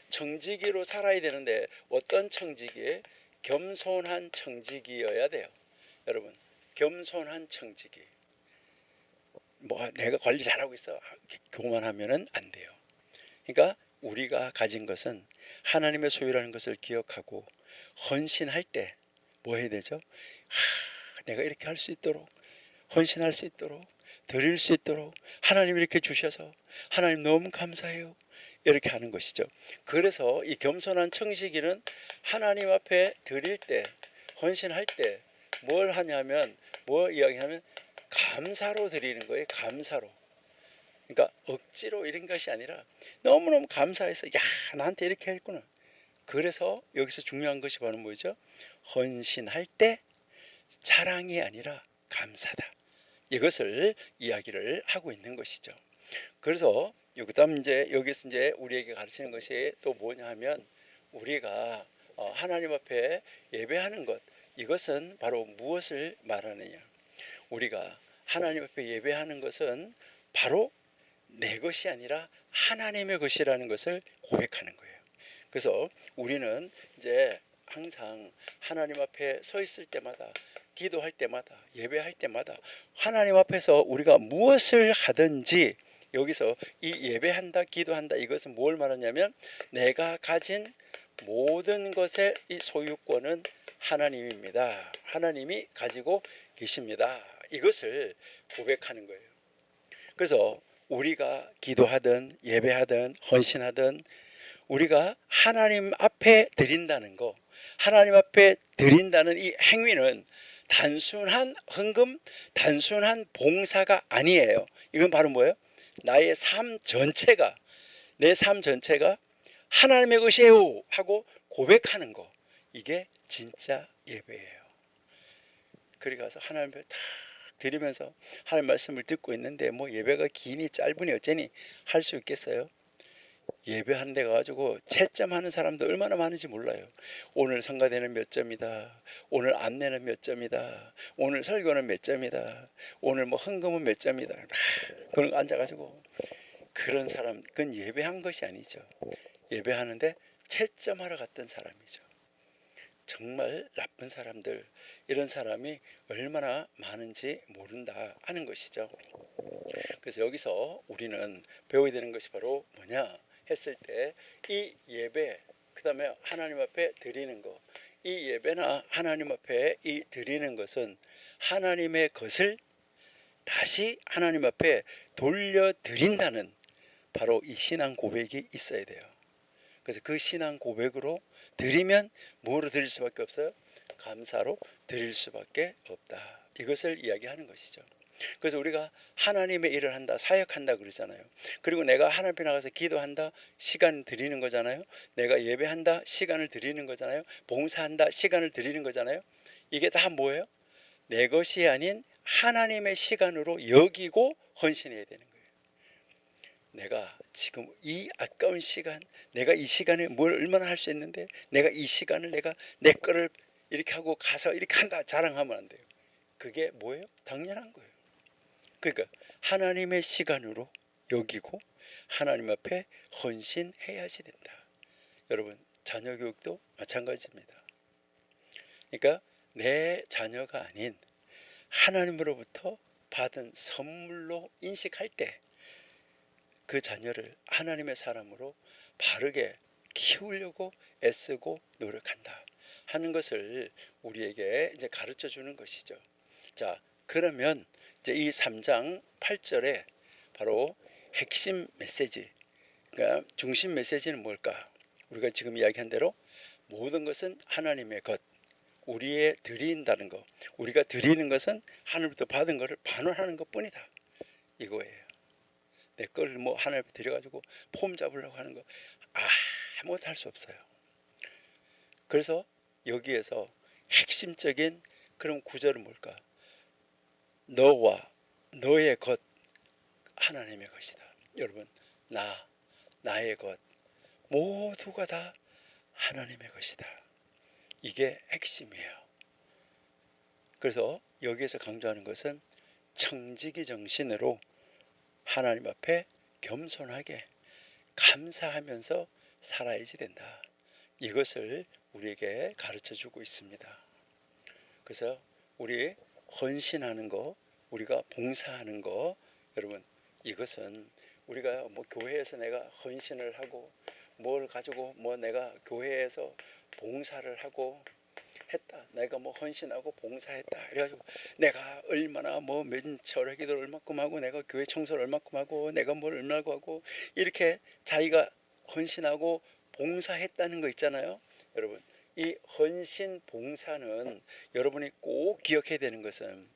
Speaker 1: 청지기로 살아야 되는데 어떤 청지기? 겸손한 청지기여야 돼요. 여러분, 겸손한 청지기. 뭐 내가 관리 잘하고 있어 교만하면은 안 돼요. 그러니까 우리가 가진 것은 하나님의 소유라는 것을 기억하고 헌신할 때 뭐 해야 되죠? 내가 이렇게 할 수 있도록, 헌신할 수 있도록, 드릴 수 있도록 하나님이 이렇게 주셔서 하나님 너무 감사해요, 이렇게 하는 것이죠. 그래서 이 겸손한 청지기는 하나님 앞에 드릴 때, 헌신할 때 뭘 하냐면, 뭐 이야기하면 감사로 드리는 거예요. 감사로. 그러니까 억지로 이런 것이 아니라 너무너무 감사해서, 야, 나한테 이렇게 했구나. 그래서 여기서 중요한 것이 바로 뭐죠? 헌신할 때 자랑이 아니라 감사다. 이것을 이야기를 하고 있는 것이죠. 그래서 그다음 이제 여기서 이제 우리에게 가르치는 것이 또 뭐냐 하면, 우리가 하나님 앞에 예배하는 것, 이것은 바로 무엇을 말하느냐? 우리가 하나님 앞에 예배하는 것은 바로 내 것이 아니라 하나님의 것이라는 것을 고백하는 거예요. 그래서 우리는 이제 항상 하나님 앞에 서 있을 때마다, 기도할 때마다, 예배할 때마다 하나님 앞에서 우리가 무엇을 하든지 여기서 이 예배한다, 기도한다, 이것은 뭘 말하냐면 내가 가진 모든 것의 이 소유권은 하나님입니다. 하나님이 가지고 계십니다. 이것을 고백하는 거예요. 그래서 우리가 기도하든 예배하든 헌신하든 우리가 하나님 앞에 드린다는 거, 하나님 앞에 드린다는 이 행위는 단순한 헌금, 단순한 봉사가 아니에요. 이건 바로 뭐예요? 나의 삶 전체가, 내 삶 전체가 하나님의 것이에요 하고 고백하는 거, 이게 진짜 예배예요. 그리 가서 하나님 앞에 딱 드리면서 하나님 말씀을 듣고 있는데 뭐 예배가 기니 짧으니 어쩌니 할 수 있겠어요? 예배하는 데 가지고 채점하는 사람도 얼마나 많은지 몰라요. 오늘 성가대는 몇 점이다, 오늘 안내는 몇 점이다, 오늘 설교는 몇 점이다, 오늘 뭐 헌금은 몇 점이다, 그런 거 앉아가지고, 그런 사람, 그건 예배한 것이 아니죠. 예배하는데 채점하러 갔던 사람이죠. 정말 나쁜 사람들, 이런 사람이 얼마나 많은지 모른다 하는 것이죠. 그래서 여기서 우리는 배워야 되는 것이 바로 뭐냐 했을 때, 이 예배, 그 다음에 하나님 앞에 드리는 것, 이 예배나 하나님 앞에 이 드리는 것은 하나님의 것을 다시 하나님 앞에 돌려드린다는 바로 이 신앙 고백이 있어야 돼요. 그래서 그 신앙 고백으로 드리면 뭐로 드릴 수밖에 없어요? 감사로 드릴 수밖에 없다. 이것을 이야기하는 것이죠. 그래서 우리가 하나님의 일을 한다, 사역한다 그러잖아요. 그리고 내가 하나님 앞에 나가서 기도한다, 시간 드리는 거잖아요. 내가 예배한다, 시간을 드리는 거잖아요. 봉사한다, 시간을 드리는 거잖아요. 이게 다 뭐예요? 내 것이 아닌 하나님의 시간으로 여기고 헌신해야 되는 거예요. 내가 지금 이 아까운 시간, 내가 이 시간에 뭘 얼마나 할 수 있는데, 내가 이 시간을 내가 내 거를 이렇게 하고 가서 이렇게 한다 자랑하면 안 돼요. 그게 뭐예요? 당연한 거예요. 그러니까 하나님의 시간으로 여기고 하나님 앞에 헌신해야지 된다. 여러분, 자녀 교육도 마찬가지입니다. 그러니까 내 자녀가 아닌 하나님으로부터 받은 선물로 인식할 때 그 자녀를 하나님의 사람으로 바르게 키우려고 애쓰고 노력한다 하는 것을 우리에게 이제 가르쳐 주는 것이죠. 자, 그러면 이제 이 3장 8절에 바로 핵심 메시지, 그러니까 중심 메시지는 뭘까? 우리가 지금 이야기한 대로 모든 것은 하나님의 것, 우리의 드린다는 것, 우리가 드리는 것은 하늘부터 받은 것을 반환하는 것뿐이다, 이거예요. 내 걸 뭐 하나님 앞에 드려가지고 폼 잡으려고 하는 거 아무것도 할 수 없어요. 그래서 여기에서 핵심적인 그런 구절은 뭘까? 너와 너의 것 하나님의 것이다. 여러분, 나의 것 모두가 다 하나님의 것이다. 이게 핵심이에요. 그래서 여기에서 강조하는 것은 청지기 정신으로 하나님 앞에 겸손하게 감사하면서 살아야지 된다. 이것을 우리에게 가르쳐 주고 있습니다. 그래서 우리 헌신하는 거, 우리가 봉사하는 거, 여러분, 이것은 우리가 뭐 교회에서 내가 헌신을 하고 뭘 가지고 뭐 내가 교회에서 봉사를 하고 했다, 내가 뭐 헌신하고 봉사했다, 그래가지고 내가 얼마나 뭐 철회 기도를 얼마큼 하고 내가 교회 청소를 얼마큼 하고 내가 뭘 얼마고 하고 이렇게 자기가 헌신하고 봉사했다는 거 있잖아요. 여러분, 이 헌신 봉사는 여러분이 꼭 기억해야 되는 것은,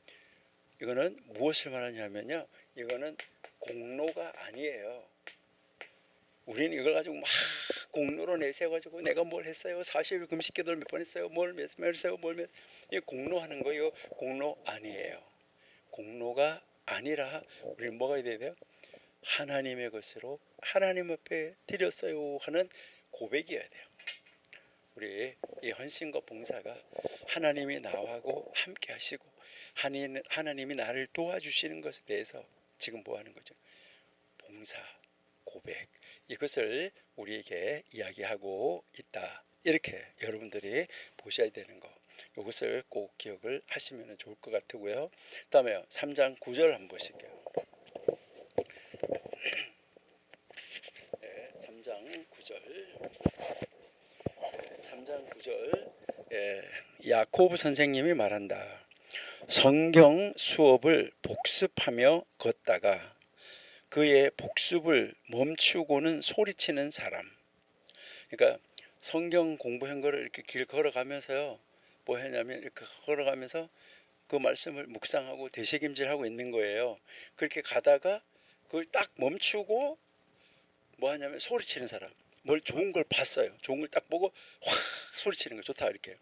Speaker 1: 이거는 무엇을 말하냐면요, 이거는 공로가 아니에요. 우리는 이걸 가지고 막 공로로 내세워가지고 내가 뭘 했어요, 40일 금식 기도를 몇 번 했어요, 뭘 몇 번 했어요, 이 공로하는 거예요. 공로 아니에요. 공로가 아니라 우리는 뭐가 돼야 돼요? 하나님의 것으로 하나님 앞에 드렸어요 하는 고백이어야 돼요. 우리 이 헌신과 봉사가 하나님이 나하고 함께 하시고 하나님이 나를 도와주시는 것에 대해서 지금 뭐 하는 거죠? 봉사, 고백, 이것을 우리에게 이야기하고 있다. 이렇게 여러분들이 보셔야 되는 거, 이것을 꼭 기억을 하시면 좋을 것 같고요. 다음에 3장 9절 한번 보실게요. 9절 3장 9절 야코브 선생님이 말한다. 성경 수업을 복습하며 걷다가 그의 복습을 멈추고는 소리치는 사람. 그러니까 성경 공부한 거를 이렇게 길 걸어가면서요, 뭐 했냐면 이렇게 걸어가면서 그 말씀을 묵상하고 되새김질하고 있는 거예요. 그렇게 가다가 그걸 딱 멈추고 뭐 하냐면 소리치는 사람. 뭘 좋은 걸 봤어요. 좋은 걸 딱 보고 확 소리치는 거. 좋다 이렇게.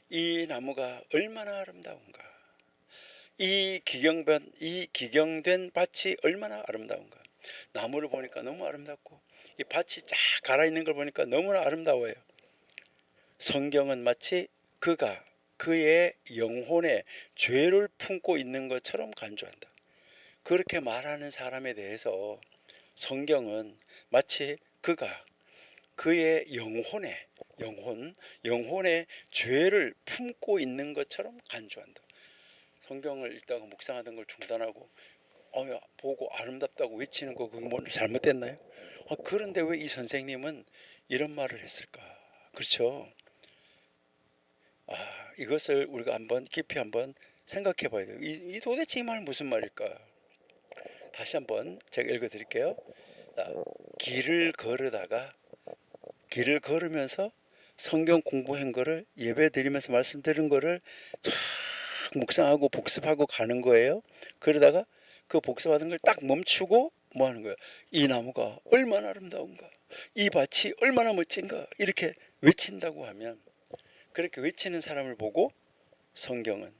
Speaker 1: 이 나무가 얼마나 아름다운가. 이 기경된 밭이 얼마나 아름다운가. 나무를 보니까 너무 아름답고 이 밭이 쫙 갈아있는 걸 보니까 너무나 아름다워요. 성경은 마치 그가 그의 영혼에 죄를 품고 있는 것처럼 간주한다. 그렇게 말하는 사람에 대해서 성경은 마치 그가 그의 영혼에 죄를 품고 있는 것처럼 간주한다. 성경을 읽다가 묵상하던 걸 중단하고 보고 아름답다고 외치는 거 그거 뭐 잘못됐나요? 그런데 왜 이 선생님은 이런 말을 했을까? 그렇죠? 이것을 우리가 한번 깊이 한번 생각해 봐야 돼요. 이 도대체 이 말 무슨 말일까? 다시 한번 제가 읽어 드릴게요. 길을 걸으면서 성경 공부한 거를 예배 드리면서 말씀드린 거를 쫙 묵상하고 복습하고 가는 거예요. 그러다가 그 복습하는 걸 딱 멈추고 뭐 하는 거예요? 이 나무가 얼마나 아름다운가, 이 밭이 얼마나 멋진가, 이렇게 외친다고 하면, 그렇게 외치는 사람을 보고 성경은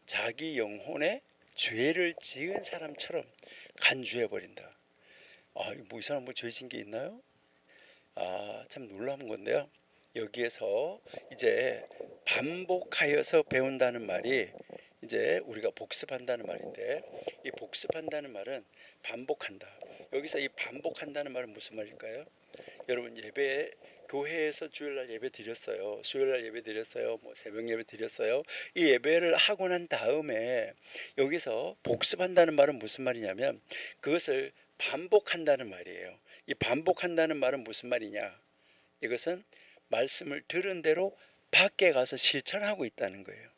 Speaker 1: 자기 영혼에 죄를 지은 사람처럼 간주해 버린다. 뭐 이 사람 뭐 죄 지은 게 있나요? 참 놀라운 건데요. 여기에서 이제 반복하여서 배운다는 말이 이제 우리가 복습한다는 말인데, 이 복습한다는 말은 반복한다. 여기서 이 반복한다는 말은 무슨 말일까요? 여러분 예배 교회에서 주일날 예배 드렸어요. 수요일날 예배 드렸어요. 뭐 새벽 예배 드렸어요. 이 예배를 하고 난 다음에 여기서 복습한다는 말은 무슨 말이냐면 그것을 반복한다는 말이에요. 이 반복한다는 말은 무슨 말이냐? 이것은 말씀을 들은 대로 밖에 가서 실천하고 있다는 거예요.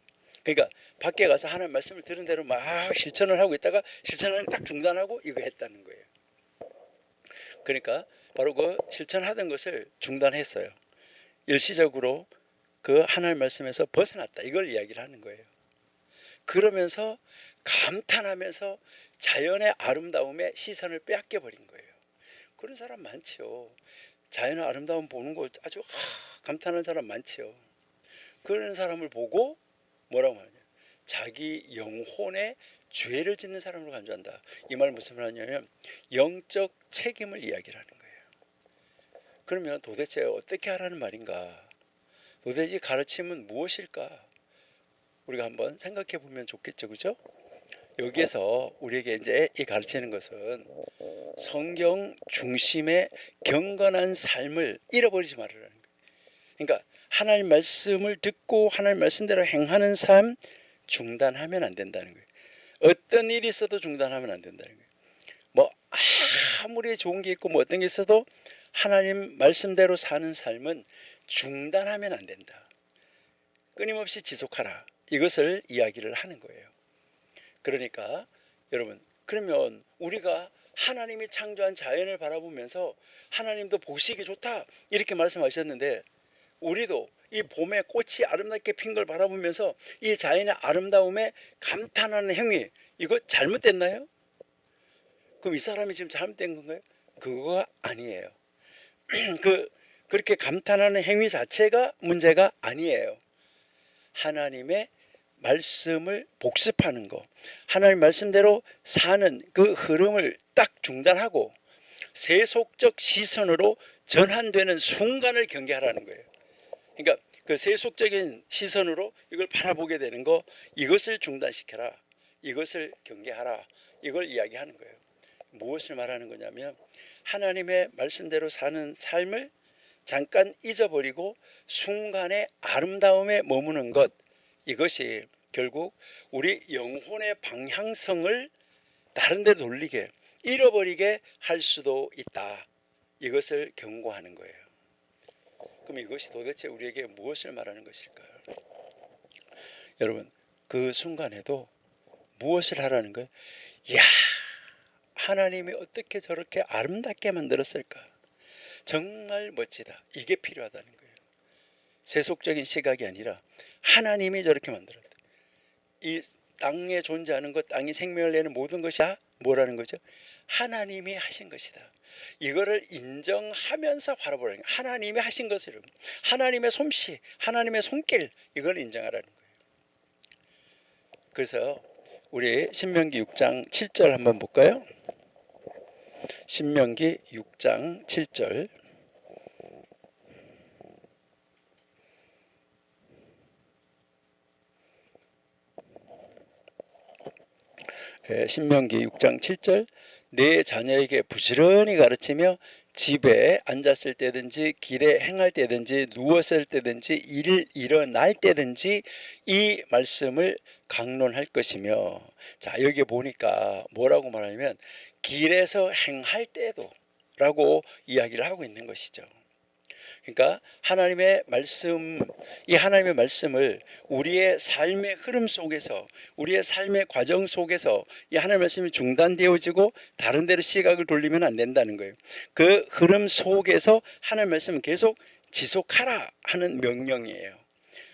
Speaker 1: 그러니까 밖에 가서 하나님 말씀을 들은 대로 막 실천을 하고 있다가 실천을 딱 중단하고 이거 했다는 거예요. 그러니까 바로 그 실천하던 것을 중단했어요. 일시적으로 그 하나님 말씀에서 벗어났다. 이걸 이야기를 하는 거예요. 그러면서 감탄하면서 자연의 아름다움에 시선을 빼앗겨 버린 거예요. 그런 사람 많죠. 자연의 아름다움 보는 거 아주 감탄하는 사람 많죠. 그런 사람을 보고 뭐라고 하냐? 자기 영혼에 죄를 짓는 사람으로 간주한다. 이 말 무슨 말이냐면 영적 책임을 이야기를 하는 거예요. 그러면 도대체 어떻게 하라는 말인가? 도대체 이 가르침은 무엇일까? 우리가 한번 생각해 보면 좋겠죠, 그죠? 여기에서 우리에게 이제 이 가르치는 것은 성경 중심의 경건한 삶을 잃어버리지 말으라는 거예요. 그러니까 하나님 말씀을 듣고 하나님 말씀대로 행하는 삶 중단하면 안 된다는 거예요. 어떤 일이 있어도 중단하면 안 된다는 거예요. 뭐 아무리 좋은 게 있고 뭐 어떤 게 있어도 하나님 말씀대로 사는 삶은 중단하면 안 된다. 끊임없이 지속하라. 이것을 이야기를 하는 거예요. 그러니까 여러분, 그러면 우리가 하나님이 창조한 자연을 바라보면서 하나님도 보시기 좋다 이렇게 말씀하셨는데, 우리도 이 봄에 꽃이 아름답게 핀 걸 바라보면서 이 자연의 아름다움에 감탄하는 행위, 이거 잘못됐나요? 그럼 이 사람이 지금 잘못된 건가요? 그거 아니에요. 그렇게 감탄하는 행위 자체가 문제가 아니에요. 하나님의 말씀을 복습하는 거, 하나님 말씀대로 사는 그 흐름을 딱 중단하고 세속적 시선으로 전환되는 순간을 경계하라는 거예요. 그러니까 그 세속적인 시선으로 이걸 바라보게 되는 거, 이것을 중단시켜라, 이것을 경계하라, 이걸 이야기하는 거예요. 무엇을 말하는 거냐면 하나님의 말씀대로 사는 삶을 잠깐 잊어버리고 순간의 아름다움에 머무는 것, 이것이 결국 우리 영혼의 방향성을 다른 데로 돌리게, 잃어버리게 할 수도 있다. 이것을 경고하는 거예요. 그럼 이것이 도대체 우리에게 무엇을 말하는 것일까요? 여러분, 그 순간에도 무엇을 하라는 거예요? 이야, 하나님이 어떻게 저렇게 아름답게 만들었을까? 정말 멋지다. 이게 필요하다는 거예요. 세속적인 시각이 아니라 하나님이 저렇게 만들었다. 이 땅에 존재하는 것, 땅이 생명을 내는 모든 것이 다 뭐라는 거죠? 하나님이 하신 것이다. 이거를 인정하면서 바라보라는 거예요. 하나님이 하신 것을, 하나님의 솜씨, 하나님의 손길, 이걸 인정하라는 거예요. 그래서 우리 신명기 6장 7절 한번 볼까요? 신명기 6장 7절. 신명기 6장 7절. 내 자녀에게 부지런히 가르치며 집에 앉았을 때든지 길에 행할 때든지 누웠을 때든지 일어날 때든지 이 말씀을 강론할 것이며, 자, 여기 보니까 뭐라고 말하냐면 길에서 행할 때도 라고 이야기를 하고 있는 것이죠. 그러니까 하나님의 말씀, 이 하나님의 말씀을 우리의 삶의 흐름 속에서, 우리의 삶의 과정 속에서 이 하나님의 말씀이 중단되어지고 다른 데로 시각을 돌리면 안 된다는 거예요. 그 흐름 속에서 하나님의 말씀은 계속 지속하라 하는 명령이에요.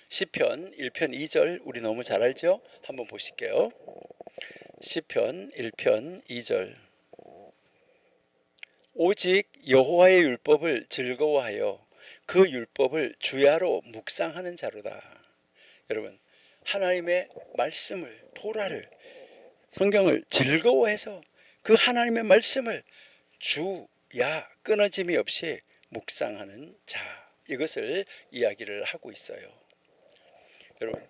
Speaker 1: 시편 1편 2절 우리 너무 잘 알죠? 한번 보실게요. 시편 1편 2절. 오직 여호와의 율법을 즐거워하여 그 율법을 주야로 묵상하는 자로다. 여러분, 하나님의 말씀을, 토라를, 성경을 즐거워해서 그 하나님의 말씀을 주야 끊어짐이 없이 묵상하는 자, 이것을 이야기를 하고 있어요. 여러분,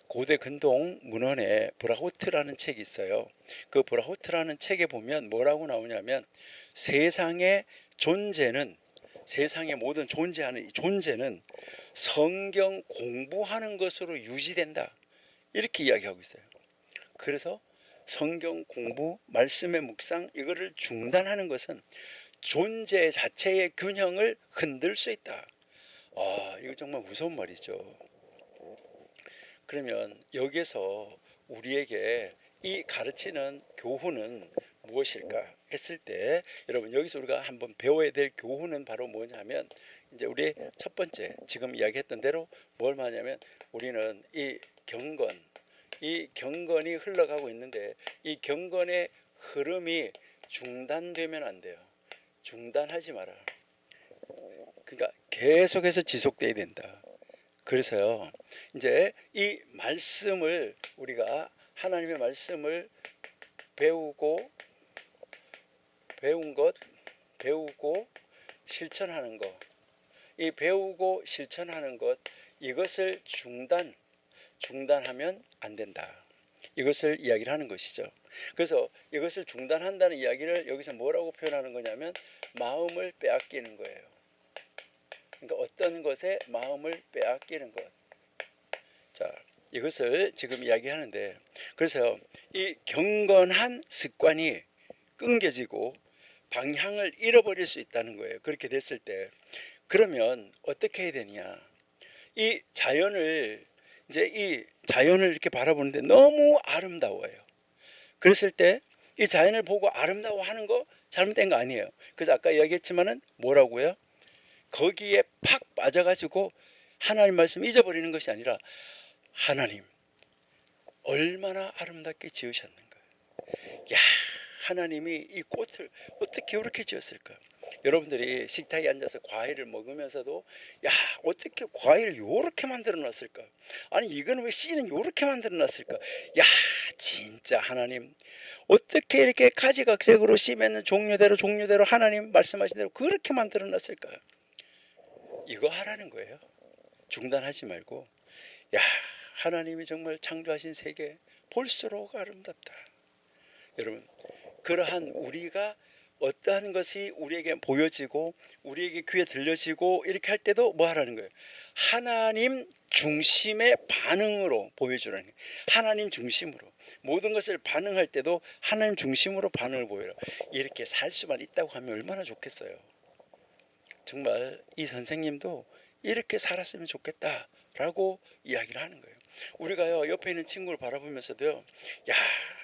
Speaker 1: 고대 근동 문헌에 브라호트라는 책이 있어요. 그 브라호트라는 책에 보면 뭐라고 나오냐면 세상의 존재는, 세상의 모든 존재하는 이 존재는 성경 공부하는 것으로 유지된다, 이렇게 이야기하고 있어요. 그래서 성경 공부, 말씀의 묵상, 이거를 중단하는 것은 존재 자체의 균형을 흔들 수 있다. 이거 정말 무서운 말이죠. 그러면 여기에서 우리에게 이 가르치는 교훈은 무엇일까 했을 때, 여러분 여기서 우리가 한번 배워야 될 교훈은 바로 뭐냐면, 이제 우리 첫 번째 지금 이야기했던 대로 뭘 말하냐면, 우리는 이 경건이 흘러가고 있는데 이 경건의 흐름이 중단되면 안 돼요. 중단하지 마라. 그러니까 계속해서 지속돼야 된다. 그래서요, 이제 이 말씀을, 우리가 하나님의 말씀을 배우고 실천하는 것, 이 배우고 실천하는 것, 이것을 중단하면 안 된다, 이것을 이야기를 하는 것이죠. 그래서 이것을 중단한다는 이야기를 여기서 뭐라고 표현하는 거냐면 마음을 빼앗기는 거예요. 그러니까 어떤 것에 마음을 빼앗기는 것. 자, 이것을 지금 이야기하는데, 그래서 이 경건한 습관이 끊겨지고 방향을 잃어버릴 수 있다는 거예요. 그렇게 됐을 때 그러면 어떻게 해야 되냐? 이 자연을 이렇게 바라보는데 너무 아름다워요. 그랬을 때 이 자연을 보고 아름다워하는 거 잘못된 거 아니에요. 그래서 아까 이야기했지만은 뭐라고요? 거기에 팍 빠져가지고 하나님 말씀 잊어버리는 것이 아니라, 하나님 얼마나 아름답게 지으셨는가. 야, 하나님이 이 꽃을 어떻게 이렇게 지었을까. 여러분들이 식탁에 앉아서 과일을 먹으면서도 야, 어떻게 과일을 이렇게 만들어 놨을까. 아니 이건 왜 씨는 이렇게 만들어 놨을까. 야, 진짜 하나님 어떻게 이렇게 가지각색으로 씨 맺는 종류대로 하나님 말씀하신 대로 그렇게 만들어 놨을까. 이거 하라는 거예요. 중단하지 말고, 야, 하나님이 정말 창조하신 세계 볼수록 아름답다. 여러분, 그러한 우리가 어떠한 것이 우리에게 보여지고 우리에게 귀에 들려지고 이렇게 할 때도 뭐 하라는 거예요? 하나님 중심의 반응으로 보여주라는 거예요. 하나님 중심으로 모든 것을 반응할 때도 하나님 중심으로 반응을 보여라. 이렇게 살 수만 있다고 하면 얼마나 좋겠어요. 정말 이 선생님도 이렇게 살았으면 좋겠다라고 이야기를 하는 거예요. 우리가요 옆에 있는 친구를 바라보면서도요, 야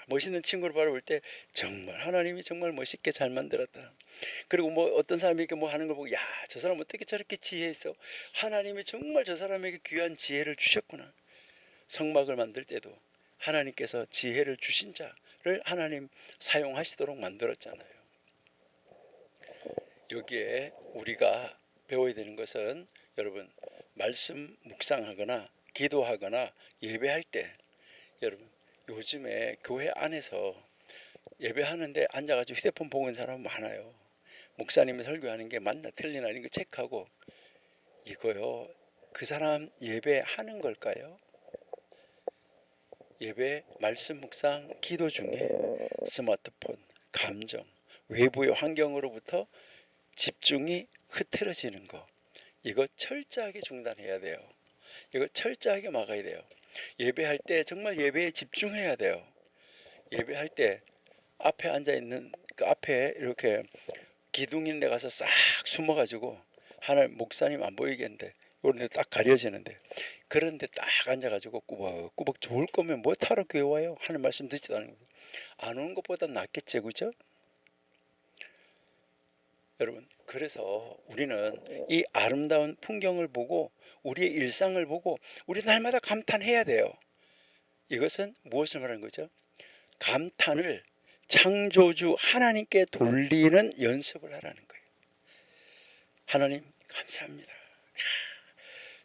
Speaker 1: 멋있는 친구를 바라볼 때 정말 하나님이 정말 멋있게 잘 만들었다. 그리고 뭐 어떤 사람이 이렇게 뭐 하는 걸 보고 야 저 사람 어떻게 저렇게 지혜 있어. 하나님이 정말 저 사람에게 귀한 지혜를 주셨구나. 성막을 만들 때도 하나님께서 지혜를 주신 자를 하나님 사용하시도록 만들었잖아요. 여기에 우리가 배워야 되는 것은 여러분 말씀 묵상하거나 기도하거나 예배할 때 여러분 요즘에 교회 안에서 예배하는데 앉아가지고 휴대폰 보고 있는 사람 많아요. 목사님이 설교하는 게 맞나 틀리나 이런 거 체크하고 이거요 그 사람 예배하는 걸까요? 예배, 말씀 묵상, 기도 중에 스마트폰, 감정, 외부의 환경으로부터 집중이 흐트러지는 거 이거 철저하게 중단해야 돼요. 이거 철저하게 막아야 돼요. 예배할 때 정말 예배에 집중해야 돼요. 예배할 때 앞에 앉아있는 그 앞에 이렇게 기둥 있는 데 가서 싹 숨어가지고 하나님 목사님 안 보이겠는데 이런 데 딱 가려지는데 그런 데 딱 앉아가지고 꾸벅꾸벅 좋을 거면 뭐 타러 교회 와요? 하는 말씀 듣지도 않은 거예요. 안 오는 것보다 낫겠지 그죠? 여러분 그래서 우리는 이 아름다운 풍경을 보고 우리의 일상을 보고 우리 날마다 감탄해야 돼요. 이것은 무엇을 말하는 거죠? 감탄을 창조주 하나님께 돌리는 연습을 하라는 거예요. 하나님 감사합니다.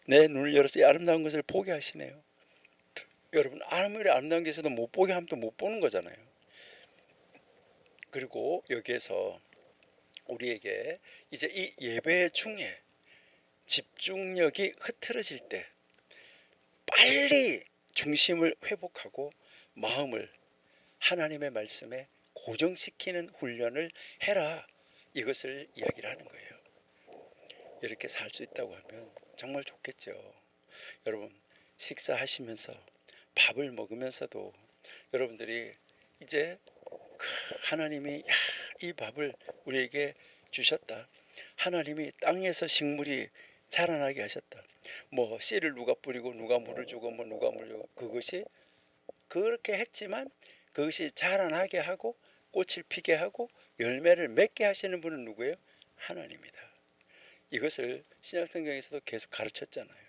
Speaker 1: 내 눈을 열어서 이 아름다운 것을 보게 하시네요. 여러분 아무리 아름다운 게 있어도 못 보게 하면 또 못 보는 거잖아요. 그리고 여기에서 우리에게 이제 이 예배 중에 집중력이 흐트러질 때 빨리 중심을 회복하고 마음을 하나님의 말씀에 고정시키는 훈련을 해라. 이것을 이야기를 하는 거예요. 이렇게 살 수 있다고 하면 정말 좋겠죠. 여러분 식사하시면서 밥을 먹으면서도 여러분들이 이제 하나님이 이 밥을 우리에게 주셨다. 하나님이 땅에서 식물이 자라나게 하셨다. 뭐 씨를 누가 뿌리고 누가 물을 주고 뭐 누가 물 주고 그것이 그렇게 했지만 그것이 자라나게 하고 꽃을 피게 하고 열매를 맺게 하시는 분은 누구예요? 하나님이다. 이것을 신약성경에서도 계속 가르쳤잖아요.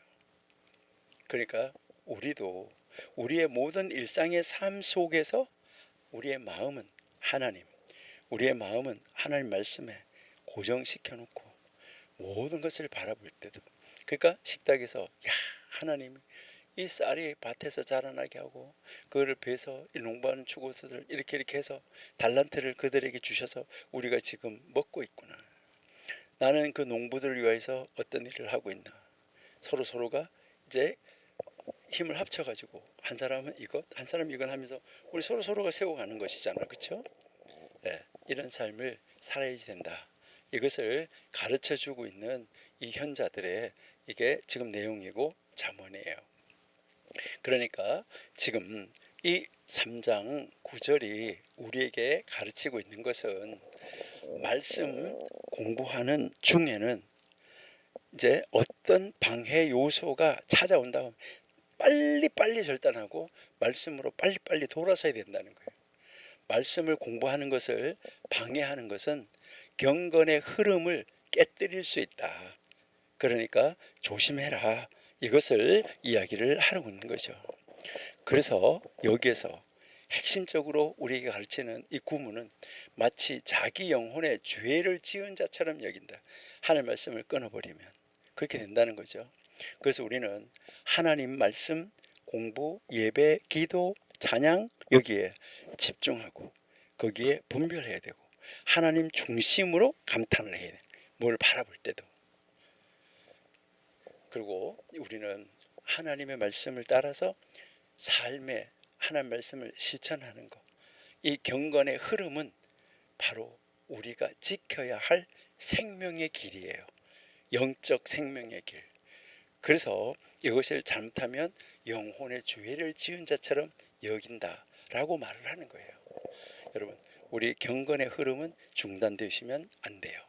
Speaker 1: 그러니까 우리도 우리의 모든 일상의 삶 속에서 우리의 마음은 하나님, 우리의 마음은 하나님 말씀에 고정시켜 놓고 모든 것을 바라볼 때도 그러니까 식탁에서 야 하나님 이 쌀이 밭에서 자라나게 하고 그거를 베서 농부하는 추고서들 이렇게 해서 달란트를 그들에게 주셔서 우리가 지금 먹고 있구나. 나는 그 농부들을 위해서 어떤 일을 하고 있나. 서로가 이제 힘을 합쳐가지고 한 사람은 이것 한 사람은 이건 하면서 우리 서로가 세워가는 것이잖아. 그렇죠? 네, 이런 삶을 살아야 된다. 이것을 가르쳐주고 있는 이 현자들의 이게 지금 내용이고 잠언이에요. 그러니까 지금 이 3장 9절이 우리에게 가르치고 있는 것은 말씀 공부하는 중에는 이제 어떤 방해 요소가 찾아온다고 빨리 절단하고 말씀으로 빨리 돌아서야 된다는 거예요. 말씀을 공부하는 것을 방해하는 것은 경건의 흐름을 깨뜨릴 수 있다. 그러니까 조심해라. 이것을 이야기를 하고 있는 거죠. 그래서 여기에서 핵심적으로 우리에게 가르치는 이 구문은 마치 자기 영혼의 죄를 지은 자처럼 여긴다. 하나님 말씀을 끊어버리면 그렇게 된다는 거죠. 그래서 우리는 하나님 말씀 공부, 예배, 기도, 찬양 여기에 집중하고 거기에 분별해야 되고 하나님 중심으로 감탄을 해야 돼. 뭘 바라볼 때도. 그리고 우리는 하나님의 말씀을 따라서 삶에 하나님 말씀을 실천하는 것. 이 경건의 흐름은 바로 우리가 지켜야 할 생명의 길이에요. 영적 생명의 길. 그래서 이것을 잘못하면 영혼의 죄를 지은 자처럼 여긴다라고 말을 하는 거예요. 여러분 우리 경건의 흐름은 중단되시면 안 돼요.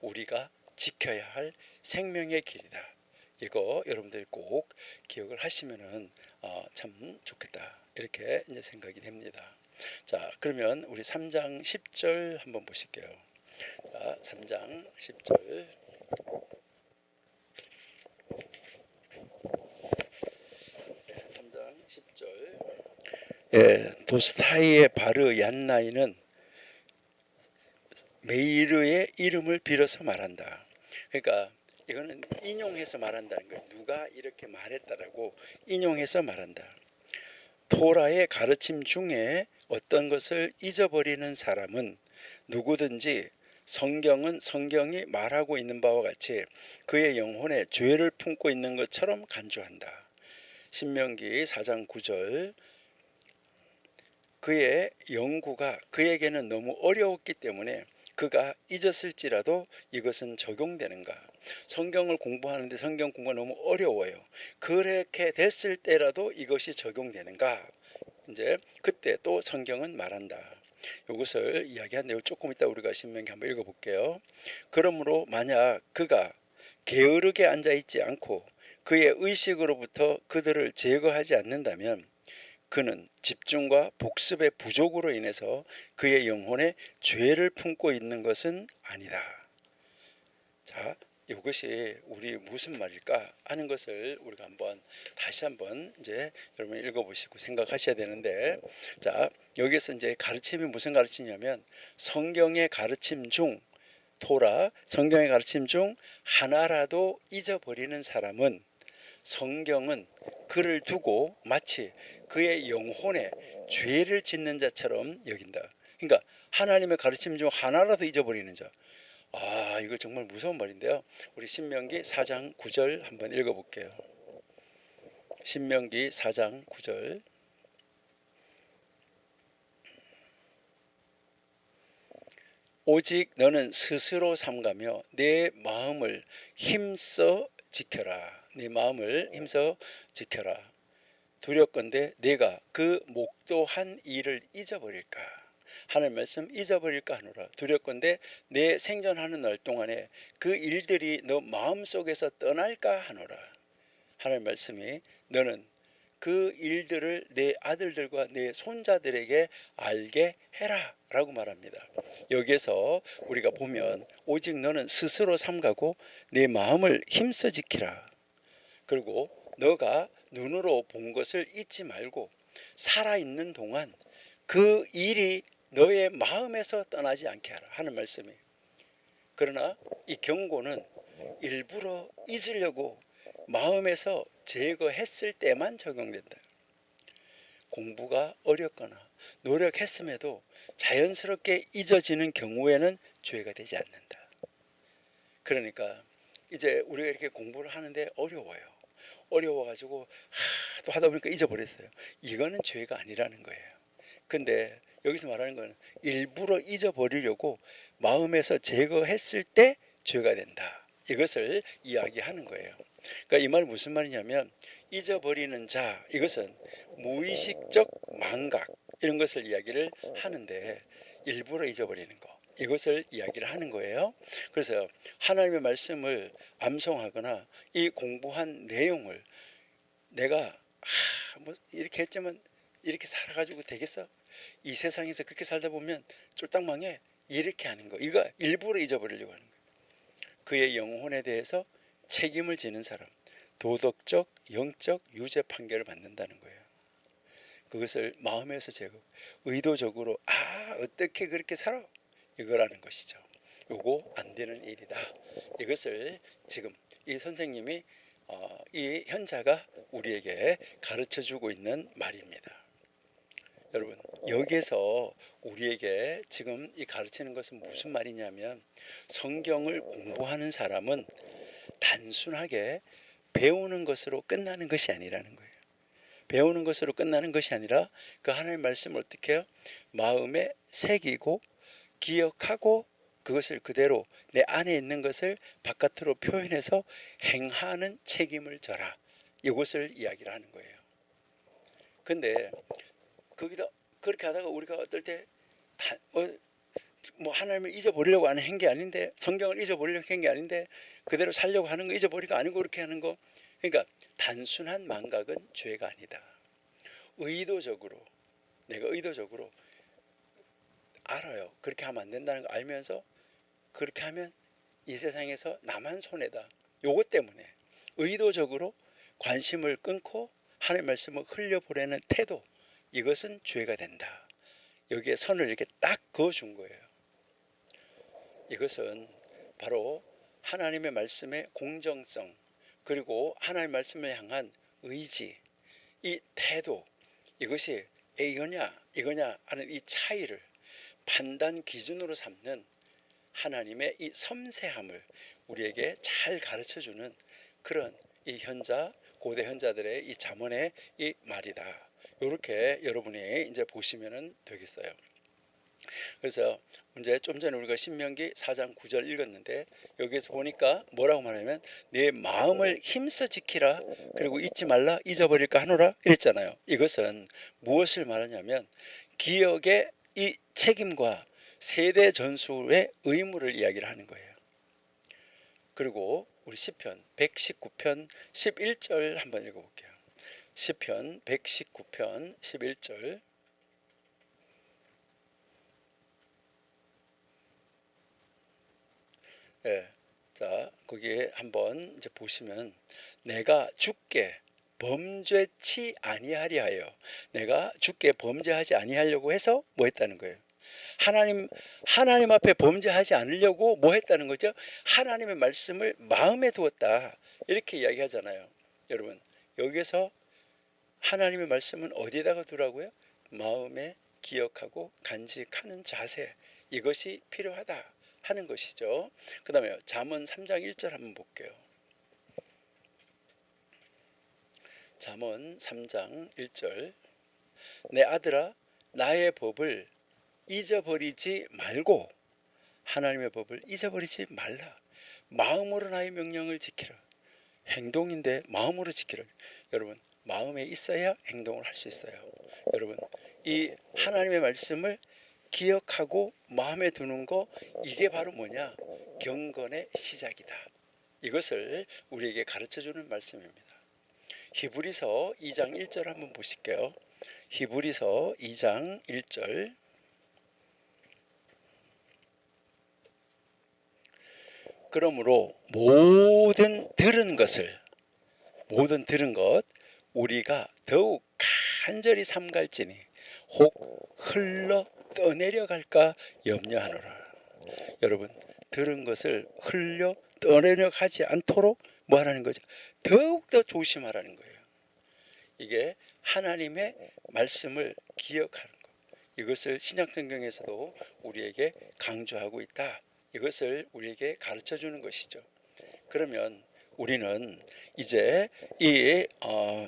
Speaker 1: 우리가 지켜야 할 생명의 길이다. 이거 여러분들이 꼭 기억을 하시면은 참 좋겠다. 이렇게 이제 생각이 됩니다. 자, 그러면 우리 3장 10절 한번 보실게요. 자, 3장 10절. 3장 10절. 예, 도스타이의 바르 얀나이는 메이르의 이름을 빌어서 말한다. 그러니까 이거는 인용해서 말한다는 거예요. 누가 이렇게 말했다라고 인용해서 말한다. 토라의 가르침 중에 어떤 것을 잊어버리는 사람은 누구든지 성경이 말하고 있는 바와 같이 그의 영혼에 죄를 품고 있는 것처럼 간주한다. 신명기 4장 9절. 그의 연구가 그에게는 너무 어려웠기 때문에 그가 잊었을지라도 이것은 적용되는가? 성경을 공부하는데 성경 공부가 너무 어려워요. 그렇게 됐을 때라도 이것이 적용되는가? 이제 그때 또 성경은 말한다. 이것을 이야기한 내용 조금 이따 우리가 신명기 한번 읽어볼게요. 그러므로 만약 그가 게으르게 앉아있지 않고 그의 의식으로부터 그들을 제거하지 않는다면 그는 집중과 복습의 부족으로 인해서 그의 영혼에 죄를 품고 있는 것은 아니다. 자, 이것이 우리 무슨 말일까 하는 것을 우리가 다시 한번 이제 여러분 읽어보시고 생각하셔야 되는데, 자, 여기서 이제 가르침이 무슨 가르침이냐면 성경의 가르침 중 토라 성경의 가르침 중 하나라도 잊어버리는 사람은 성경은 그를 두고 마치 그의 영혼에 죄를 짓는 자처럼 여긴다. 그러니까 하나님의 가르침 중 하나라도 잊어버리는 자. 이거 정말 무서운 말인데요. 우리 신명기 4장 9절 한번 읽어볼게요. 신명기 4장 9절. 오직 너는 스스로 삼가며 내 마음을 힘써 지켜라. 네 마음을 힘써 지켜라. 두렵건대 내가 그 목도한 일을 잊어버릴까? 하나님 말씀 잊어버릴까 하노라. 두렵건대 내 생존하는 날 동안에 그 일들이 너 마음속에서 떠날까 하노라. 하나님 말씀이 너는 그 일들을 내 아들들과 내 손자들에게 알게 해라 라고 말합니다. 여기에서 우리가 보면 오직 너는 스스로 삼가고 내 마음을 힘써 지키라. 그리고 너가 눈으로 본 것을 잊지 말고 살아있는 동안 그 일이 너의 마음에서 떠나지 않게 하라 하는 말씀이에요. 그러나 이 경고는 일부러 잊으려고 마음에서 제거했을 때만 적용된다. 공부가 어렵거나 노력했음에도 자연스럽게 잊어지는 경우에는 죄가 되지 않는다. 그러니까 이제 우리가 이렇게 공부를 하는데 어려워가지고 또 하다 보니까 잊어버렸어요. 이거는 죄가 아니라는 거예요. 근데 여기서 말하는 건 일부러 잊어버리려고 마음에서 제거했을 때 죄가 된다. 이것을 이야기하는 거예요. 그러니까 이 말은 무슨 말이냐면 잊어버리는 자, 이것은 무의식적 망각 이런 것을 이야기를 하는데 일부러 잊어버리는 거, 이것을 이야기를 하는 거예요. 그래서 하나님의 말씀을 암송하거나 이 공부한 내용을 내가 뭐 이렇게 했지만 이렇게 살아가지고 되겠어? 이 세상에서 그렇게 살다 보면 쫄딱 망해. 이렇게 하는 거, 이거 일부러 잊어버리려고 하는 거예요. 그의 영혼에 대해서 책임을 지는 사람, 도덕적, 영적 유죄 판결을 받는다는 거예요. 그것을 마음에서 제거, 의도적으로 어떻게 그렇게 살아? 이거라는 것이죠. 요거 안 되는 일이다. 이것을 지금 이 선생님이 이 현자가 우리에게 가르쳐주고 있는 말입니다. 여러분, 여기에서 우리에게 지금 이 가르치는 것은 무슨 말이냐면 성경을 공부하는 사람은 단순하게 배우는 것으로 끝나는 것이 아니라는 거예요. 배우는 것으로 끝나는 것이 아니라 그 하나님의 말씀을 어떻게 해요? 마음에 새기고 기억하고 그것을 그대로 내 안에 있는 것을 바깥으로 표현해서 행하는 책임을 져라. 이것을 이야기를 하는 거예요. 근데 거기다 그렇게 하다가 우리가 어떨 때 뭐 하나님을 잊어버리려고 하는 게 아닌데, 성경을 잊어버리려고 한 게 아닌데 그대로 살려고 하는 거, 잊어버리가 아니고 그렇게 하는 거. 그러니까 단순한 망각은 죄가 아니다. 의도적으로, 내가 의도적으로 알아요, 그렇게 하면 안 된다는 거 알면서 그렇게 하면 이 세상에서 나만 손해다, 요것 때문에 의도적으로 관심을 끊고 하나님의 말씀을 흘려보내는 태도, 이것은 죄가 된다. 여기에 선을 이렇게 딱 그어준 거예요. 이것은 바로 하나님의 말씀의 공정성, 그리고 하나님의 말씀을 향한 의지, 이 태도, 이것이 이거냐 하는 이 차이를 판단 기준으로 삼는 하나님의 이 섬세함을 우리에게 잘 가르쳐주는 그런 이 고대 현자들의 이 잠언의 이 말이다. 이렇게 여러분이 이제 보시면 되겠어요. 그래서 이제 좀 전에 우리가 신명기 4장 9절 읽었는데, 여기에서 보니까 뭐라고 말하냐면 내 마음을 힘써 지키라, 그리고 잊지 말라, 잊어버릴까 하노라 이랬잖아요. 이것은 무엇을 말하냐면 기억의 이 책임과 세대 전수의 의무를 이야기를 하는 거예요. 그리고 우리 시편 119편 11절 한번 읽어볼게요. 시편 119편 11절. 예, 자 거기에 한번 이제 보시면 내가 주께 범죄치 아니하리하여, 내가 주께 범죄하지 아니하려고 해서 뭐 했다는 거예요? 하나님 앞에 범죄하지 않으려고 뭐 했다는 거죠? 하나님의 말씀을 마음에 두었다, 이렇게 이야기하잖아요. 여러분, 여기서 하나님의 말씀은 어디에다가 두라고요? 마음에 기억하고 간직하는 자세, 이것이 필요하다 하는 것이죠. 그 다음에 잠언 3장 1절 한번 볼게요. 잠언 3장 1절. 내 아들아, 나의 법을 잊어버리지 말고, 하나님의 법을 잊어버리지 말라. 마음으로 나의 명령을 지키라. 행동인데 마음으로 지키라. 여러분, 마음에 있어야 행동을 할 수 있어요. 여러분, 이 하나님의 말씀을 기억하고 마음에 두는 거, 이게 바로 뭐냐? 경건의 시작이다. 이것을 우리에게 가르쳐주는 말씀입니다. 히브리서 2장 1절 한번 보실게요. 히브리서 2장 1절. 그러므로 모든 들은 것 우리가 더욱 간절히 삼갈지니 혹 흘러 떠내려갈까 염려하노라. 여러분, 들은 것을 흘려 떠내려가지 않도록 뭐 하라는 거죠? 더욱더 조심하라는 거예요. 이게 하나님의 말씀을 기억하는 것, 이것을 신약성경에서도 우리에게 강조하고 있다. 이것을 우리에게 가르쳐주는 것이죠. 그러면 우리는 이제 이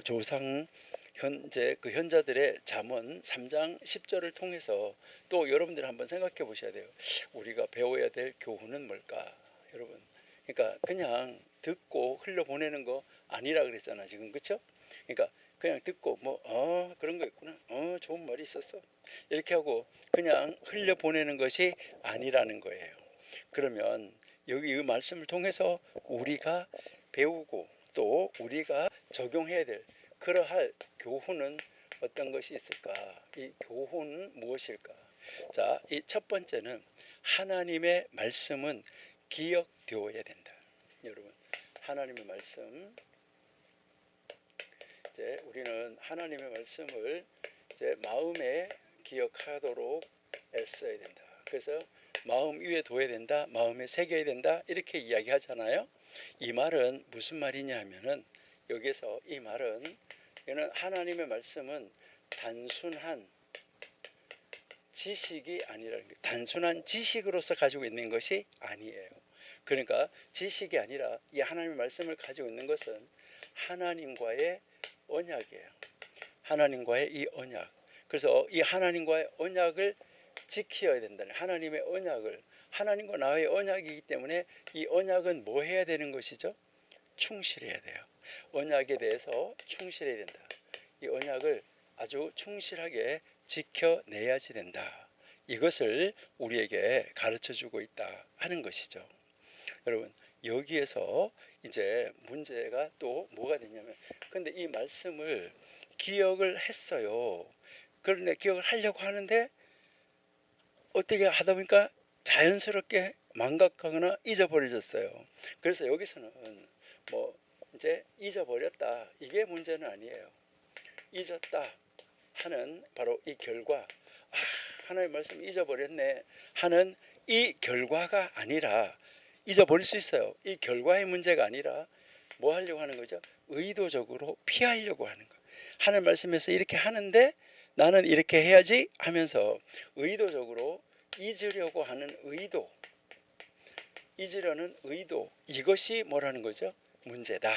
Speaker 1: 조상 현재 그 현자들의 잠언 3장 10절을 통해서 또 여러분들 한번 생각해 보셔야 돼요. 우리가 배워야 될 교훈은 뭘까? 여러분, 그러니까 그냥 듣고 흘려보내는 거 아니라 그랬잖아 지금, 그렇죠? 그러니까 그냥 듣고 그런 거 있구나, 좋은 말이 있었어, 이렇게 하고 그냥 흘려보내는 것이 아니라는 거예요. 그러면 여기 이 말씀을 통해서 우리가 배우고 또 우리가 적용해야 될 그러할 교훈은 어떤 것이 있을까? 이 교훈은 무엇일까? 자, 이 첫 번째는 하나님의 말씀은 기억되어야 된다. 여러분, 하나님의 말씀, 이제 우리는 하나님의 말씀을 이제 마음에 기억하도록 애써야 된다. 그래서 마음 위에 둬야 된다, 마음에 새겨야 된다, 이렇게 이야기하잖아요. 이 말은 무슨 말이냐 하면은, 여기서 이 말은, 이는 하나님의 말씀은 단순한 지식이 아니라는 거예요. 단순한 지식으로서 가지고 있는 것이 아니에요. 그러니까 지식이 아니라 이 하나님의 말씀을 가지고 있는 것은 하나님과의 언약이에요. 하나님과의 이 언약. 그래서 이 하나님과의 언약을 지켜야 된다는, 하나님의 언약을, 하나님과 나의 언약이기 때문에 이 언약은 뭐 해야 되는 것이죠? 충실해야 돼요. 언약에 대해서 충실해야 된다. 이 언약을 아주 충실하게 지켜내야지 된다. 이것을 우리에게 가르쳐주고 있다 하는 것이죠. 여러분, 여기에서 이제 문제가 또 뭐가 되냐면, 근데 이 말씀을 기억을 했어요. 그런데 기억을 하려고 하는데 어떻게 하다 보니까 자연스럽게 망각하거나 잊어버려졌어요. 그래서 여기서는 뭐 이제 잊어버렸다, 이게 문제는 아니에요. 잊었다 하는 바로 이 결과, 하나님의 말씀 잊어버렸네 하는 이 결과가 아니라, 잊어버릴 수 있어요. 이 결과의 문제가 아니라 뭐 하려고 하는 거죠? 의도적으로 피하려고 하는 거. 하나님 말씀에서 이렇게 하는데 나는 이렇게 해야지 하면서 의도적으로 잊으려고 하는 의도, 잊으려는 의도, 이것이 뭐라는 거죠? 문제다.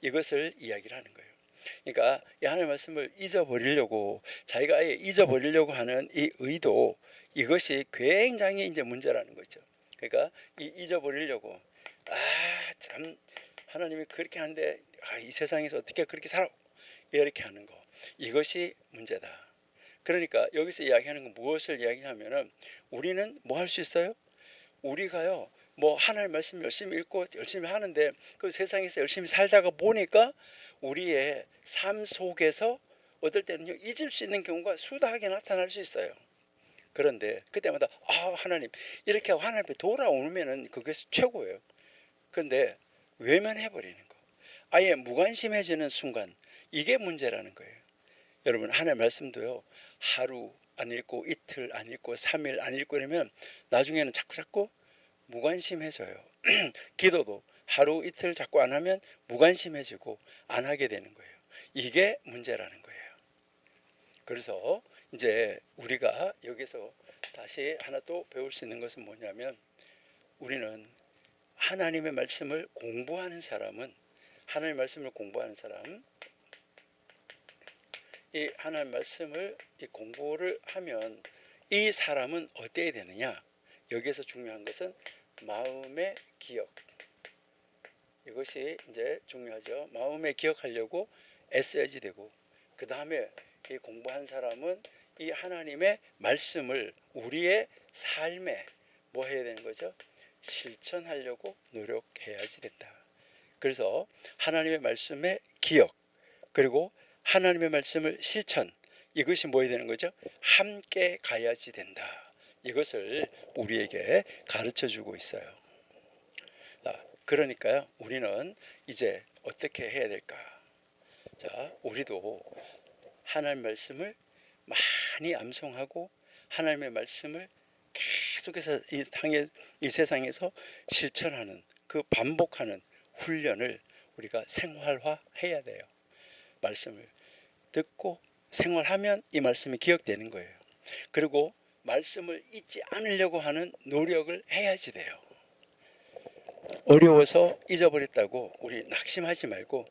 Speaker 1: 이것을 이야기를 하는 거예요. 그러니까 이 하나님의 말씀을 잊어버리려고, 자기가 아예 잊어버리려고 하는 이 의도, 이것이 굉장히 이제 문제라는 거죠. 그러니까 이 잊어버리려고, 참 하나님이 그렇게 하는데 이 세상에서 어떻게 그렇게 살아, 이렇게 하는 거, 이것이 문제다. 그러니까 여기서 이야기하는 건 무엇을 이야기하면은, 우리는 뭐 할 수 있어요? 우리가요, 뭐 하나님의 말씀 열심히 읽고 열심히 하는데 그 세상에서 열심히 살다가 보니까 우리의 삶 속에서 어떨 때는요, 잊을 수 있는 경우가 수다하게 나타날 수 있어요. 그런데 그때마다 하나님, 이렇게 하고 하나님 앞에 돌아오면은 그게 최고예요. 그런데 외면해버리는 거, 아예 무관심해지는 순간, 이게 문제라는 거예요. 여러분, 하나님의 말씀도요, 하루 안 읽고 이틀 안 읽고 3일 안 읽고 이러면 나중에는 자꾸 무관심해져요. 기도도 하루 이틀 자꾸 안 하면 무관심해지고 안 하게 되는 거예요. 이게 문제라는 거예요. 그래서 이제 우리가 여기서 다시 하나 또 배울 수 있는 것은 뭐냐면, 우리는 하나님의 말씀을 공부하는 사람은, 하나님의 말씀을 공부하는 사람, 이 하나님의 말씀을 이 공부를 하면 이 사람은 어때야 되느냐? 여기에서 중요한 것은 마음의 기억, 이것이 이제 중요하죠. 마음에 기억하려고 애써야지 되고, 그 다음에 이 공부한 사람은 이 하나님의 말씀을 우리의 삶에 뭐 해야 되는 거죠? 실천하려고 노력해야지 된다. 그래서 하나님의 말씀의 기억, 그리고 하나님의 말씀을 실천, 이것이 뭐 해야 되는 거죠? 함께 가야지 된다. 이것을 우리에게 가르쳐 주고 있어요. 그러니까요, 우리는 이제 어떻게 해야 될까? 자, 우리도 하나님의 말씀을 많이 암송하고 해하나님의 말씀을 계속해서 이 세상에서 실천하는, 그 반복하는 훈련을 우리가 생활화해야 돼요. 말씀을 듣고 생활하면 이 말씀이 기억되는 거예요. 그리고 말씀을 잊지 않으려고 하는 노력을 해야지 돼요. 어려워서 잊어버렸다고 우리 낙심하지 말고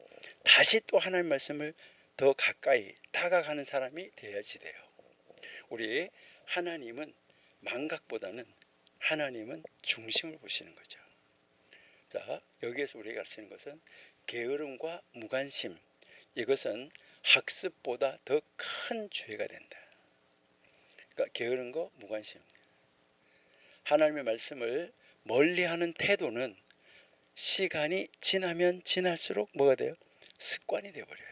Speaker 1: 다시 또 하나님 말씀을 더 가까이 다가가는 사람이 되어야지 돼요. 우리 하나님은 망각보다는 하나님은 중심을 보시는 거죠. 자, 여기에서 우리가 가르치는 것은 게으름과 무관심, 이것은 학습보다 더 큰 죄가 된다. 그러니까 게으른 거, 무관심. 하나님의 말씀을 멀리하는 태도는 시간이 지나면 지날수록 뭐가 돼요? 습관이 되어버려요.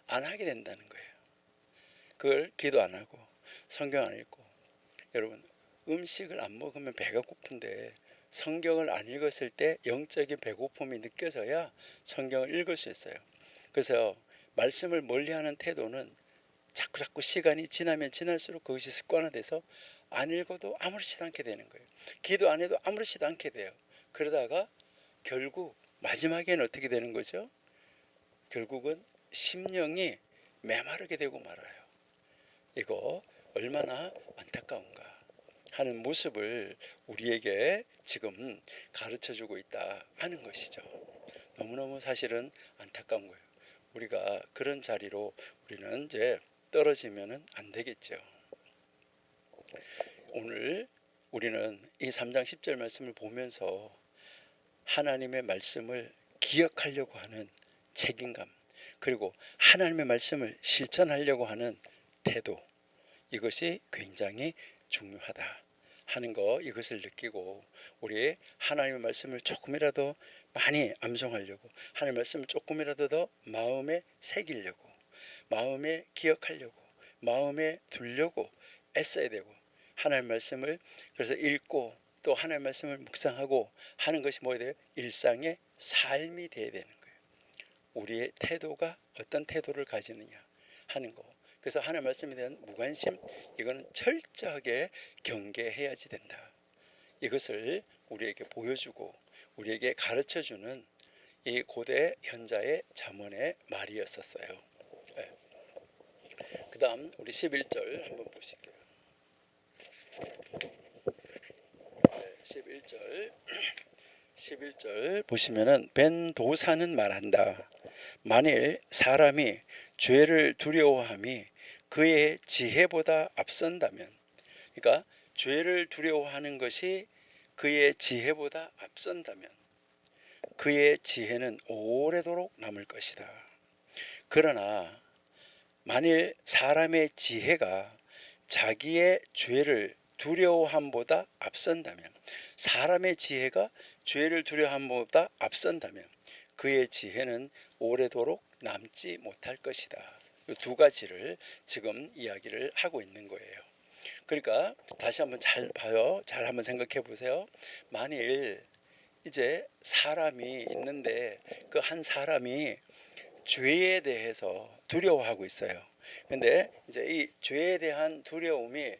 Speaker 1: 안 하게 된다는 거예요. 그걸 기도 안 하고 성경 안 읽고, 여러분, 음식을 안 먹으면 배가 고픈데 성경을 안 읽었을 때 영적인 배고픔이 느껴져야 성경을 읽을 수 있어요. 그래서 말씀을 멀리하는 태도는 자꾸 시간이 지나면 지날수록 그것이 습관화돼서 안 읽어도 아무렇지도 않게 되는 거예요. 기도 안 해도 아무렇지도 않게 돼요. 그러다가 결국 마지막에는 어떻게 되는 거죠? 결국은 심령이 메마르게 되고 말아요. 이거 얼마나 안타까운가 하는 모습을 우리에게 지금 가르쳐주고 있다 하는 것이죠. 너무너무 사실은 안타까운 거예요. 우리가 그런 자리로 우리는 이제 떨어지면 안 되겠죠. 오늘 우리는 이 3장 10절 말씀을 보면서 하나님의 말씀을 기억하려고 하는 책임감, 그리고 하나님의 말씀을 실천하려고 하는 태도, 이것이 굉장히 중요하다 하는 거, 이것을 느끼고 우리 하나님의 말씀을 조금이라도 많이 암송하려고, 하나님의 말씀을 조금이라도 더 마음에 새기려고, 마음에 기억하려고, 마음에 두려고 애써야 되고, 하나님의 말씀을 그래서 읽고 또 하나님의 말씀을 묵상하고 하는 것이 뭐야 돼요? 일상의 삶이 돼야 되는 거예요. 우리의 태도가 어떤 태도를 가지느냐 하는 거. 그래서 하나님의 말씀에 대한 무관심, 이거는 철저하게 경계해야지 된다. 이것을 우리에게 보여주고 우리에게 가르쳐주는 이 고대 현자의 잠언의 말이었었어요. 네. 그 다음 우리 11절 한번 보실게요. 11절 보시면은 벤도사는 말한다. 만일 사람이 죄를 두려워함이 그의 지혜보다 앞선다면, 그러니까 죄를 두려워하는 것이 그의 지혜보다 앞선다면 그의 지혜는 오래도록 남을 것이다. 그러나 만일 사람의 지혜가 자기의 죄를 두려워함보다 앞선다면, 사람의 지혜가 죄를 두려워함보다 앞선다면 그의 지혜는 오래도록 남지 못할 것이다. 이 두 가지를 지금 이야기를 하고 있는 거예요. 그러니까 다시 한번 잘 봐요. 잘 한번 생각해 보세요. 만일 이제 사람이 있는데 그 한 사람이 죄에 대해서 두려워하고 있어요. 근데 이제 이 죄에 대한 두려움이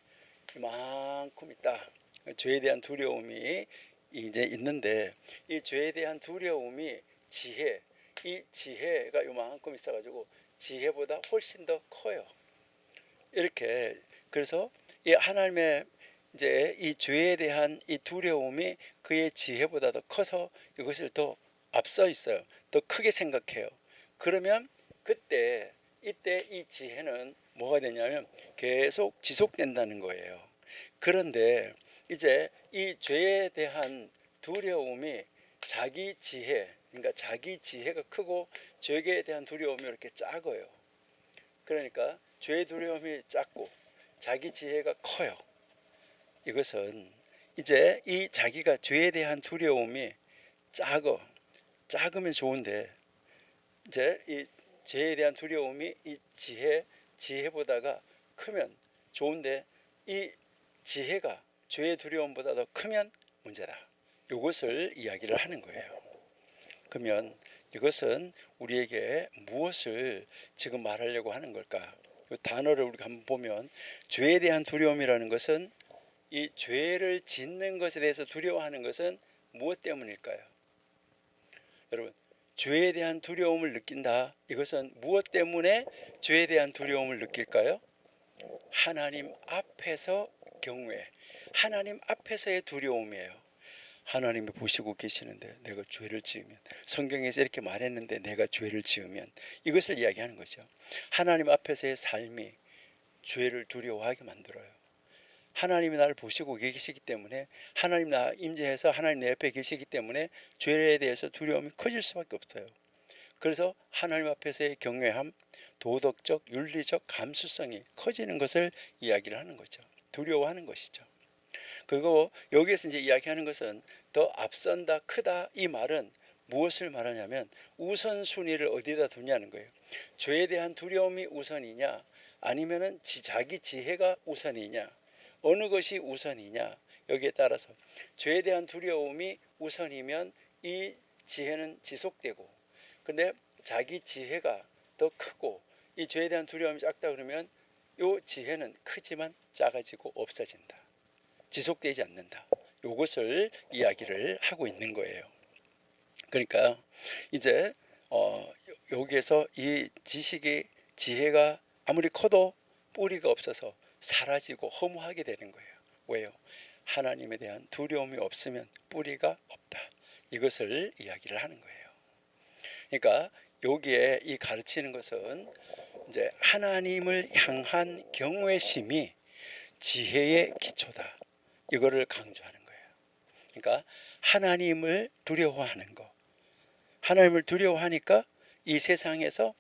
Speaker 1: 이만큼 있다. 죄에 대한 두려움이 이제 있는데 이 죄에 대한 두려움이 지혜, 이 지혜가 이만큼 있어가지고 지혜보다 훨씬 더 커요. 이렇게 그래서 이 하나님의 이제 이 죄에 대한 이 두려움이 그의 지혜보다 더 커서 이것을 더 앞서 있어요. 더 크게 생각해요. 그러면 이때 이 지혜는 뭐가 되냐면 계속 지속된다는 거예요. 그런데 이제 이 죄에 대한 두려움이 자기 지혜, 그러니까 자기 지혜가 크고 죄에 대한 두려움이 이렇게 작아요. 그러니까 죄의 두려움이 작고 자기 지혜가 커요. 이것은 이제 이 자기가 죄에 대한 두려움이 작으면 좋은데, 이제 이 죄에 대한 두려움이 이 지혜보다가 크면 좋은데 이 지혜가 죄의 두려움보다 더 크면 문제다. 이것을 이야기를 하는 거예요. 그러면 이것은 우리에게 무엇을 지금 말하려고 하는 걸까? 이 단어를 우리가 한번 보면 죄에 대한 두려움이라는 것은, 이 죄를 짓는 것에 대해서 두려워하는 것은 무엇 때문일까요? 여러분, 죄에 대한 두려움을 느낀다. 이것은 무엇 때문에 죄에 대한 두려움을 느낄까요? 하나님 앞에서 경외, 하나님 앞에서의 두려움이에요. 하나님이 보시고 계시는데 내가 죄를 지으면, 성경에서 이렇게 말했는데 내가 죄를 지으면, 이것을 이야기하는 거죠. 하나님 앞에서의 삶이 죄를 두려워하게 만들어요. 하나님이 나를 보시고 계시기 때문에, 하나님 나 임재해서 하나님 내 옆에 계시기 때문에 죄에 대해서 두려움이 커질 수밖에 없어요. 그래서 하나님 앞에서의 경외함, 도덕적, 윤리적 감수성이 커지는 것을 이야기를 하는 거죠. 두려워하는 것이죠. 그리고 여기에서 이제 이야기하는 것은 더 앞선다, 크다, 이 말은 무엇을 말하냐면 우선순위를 어디다 두냐는 거예요. 죄에 대한 두려움이 우선이냐, 아니면은 자기 지혜가 우선이냐, 어느 것이 우선이냐, 여기에 따라서 죄에 대한 두려움이 우선이면 이 지혜는 지속되고, 근데 자기 지혜가 더 크고 이 죄에 대한 두려움이 작다 그러면 이 지혜는 크지만 작아지고 없어진다. 지속되지 않는다. 이것을 이야기를 하고 있는 거예요. 그러니까 이제 여기에서 이 지혜가 아무리 커도 뿌리가 없어서 사라지고 허무하게 되는 거예요. 왜요? 하나님에 대한 두려움이 없으면 뿌리가 없다. 이것을 이야기를 하는 거예요. 그러니까 여기에 이 가르치는 것은 이제 하나님을 향한 경외심이 지혜의 기초다. 이거를 강조하는 거예요. 그러니까 하나님을 두려워하는 거. 하나님을 두려워하니까 이 세상에서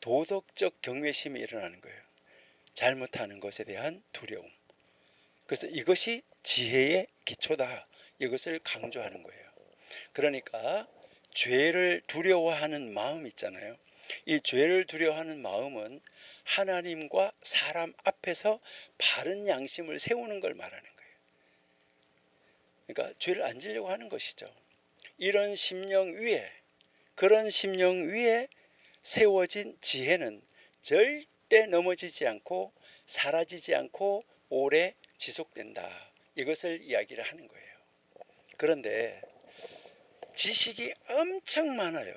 Speaker 1: 도덕적 경외심이 일어나는 거예요. 잘못하는 것에 대한 두려움. 그래서 이것이 지혜의 기초다. 이것을 강조하는 거예요. 그러니까 죄를 두려워하는 마음 있잖아요. 이 죄를 두려워하는 마음은 하나님과 사람 앞에서 바른 양심을 세우는 걸 말하는 거예요. 그러니까 죄를 안 지려고 하는 것이죠. 이런 심령 위에, 그런 심령 위에 세워진 지혜는 절대 넘어지지 않고 사라지지 않고 오래 지속된다. 이것을 이야기를 하는 거예요. 그런데 지식이 엄청 많아요.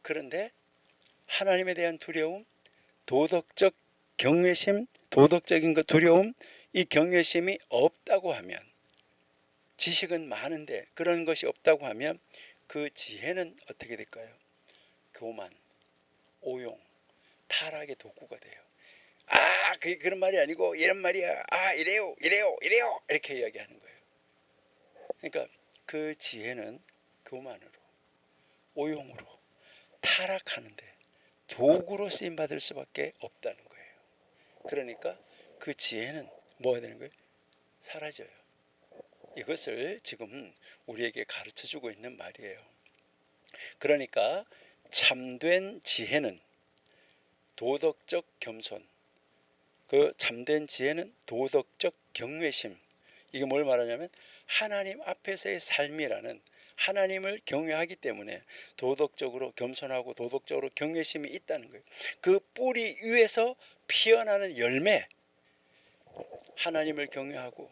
Speaker 1: 그런데 하나님에 대한 두려움, 도덕적 경외심, 도덕적인 것 두려움, 이 경외심이 없다고 하면, 지식은 많은데 그런 것이 없다고 하면 그 지혜는 어떻게 될까요? 교만, 오용, 타락의 도구가 돼요. 아, 그게 그런 말이 아니고 이런 말이야. 아, 이래요, 이래요, 이래요. 이렇게 이야기하는 거예요. 그러니까 그 지혜는 교만으로, 오용으로, 타락하는데 도구로 쓰임 받을 수밖에 없다는 거예요. 그러니까 그 지혜는 뭐가 되는 거예요? 사라져요. 이것을 지금 우리에게 가르쳐 주고 있는 말이에요. 그러니까 참된 지혜는 도덕적 겸손, 그 참된 지혜는 도덕적 경외심. 이게 뭘 말하냐면 하나님 앞에서의 삶이라는, 하나님을 경외하기 때문에 도덕적으로 겸손하고 도덕적으로 경외심이 있다는 거예요. 그 뿌리 위에서 피어나는 열매, 하나님을 경외하고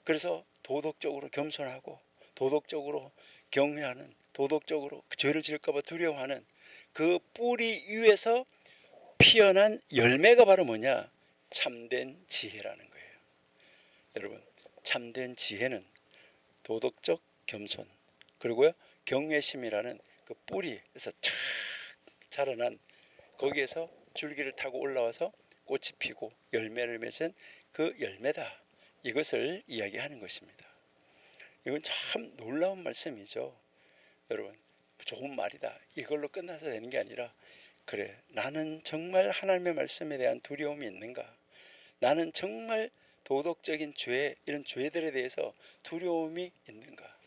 Speaker 1: 그래서 도덕적으로 겸손하고 도덕적으로 경외하는, 도덕적으로 죄를 지을까 봐 두려워하는 그 뿌리 위에서 피어난 열매가 바로 뭐냐? 참된 지혜라는 거예요. 여러분, 참된 지혜는 도덕적 겸손, 그리고요 경외심이라는 그 뿌리에서 착 자라난, 거기에서 줄기를 타고 올라와서 꽃이 피고 열매를 맺은 그 열매다. 이것을 이야기하는 것입니다. 이건 참 놀라운 말씀이죠. 여러분, 좋은 말이다. 이걸로 끝나서 되는 게 아니라, 그래, 나는 정말 하나님의 말씀에 대한 두려움이 있는가? 나는 정말 도덕적인 죄, 이런 죄들에 대해서 두려움이 있는가?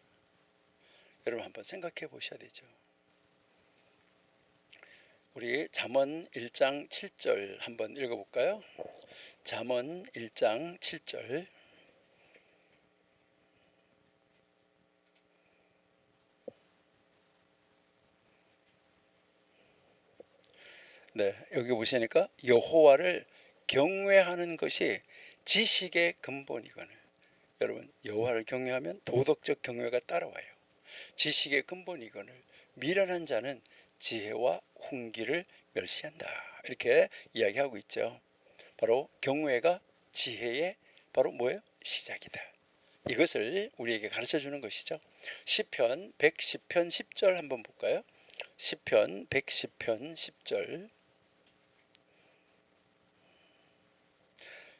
Speaker 1: 여러분 한번 생각해 보셔야 되죠. 우리 잠언 1장 7절 한번 읽어볼까요? 잠언 1장 7절. 네, 여기 보시니까 여호와를 경외하는 것이 지식의 근본이거늘. 여러분, 여호와를 경외하면 도덕적 경외가 따라와요. 지식의 근본이거늘 미련한 자는 지혜와 훈기를 멸시한다. 이렇게 이야기하고 있죠. 바로 경외가 지혜의 바로 뭐예요? 시작이다. 이것을 우리에게 가르쳐 주는 것이죠. 시편 110편 10절 한번 볼까요? 시편 110편 10절.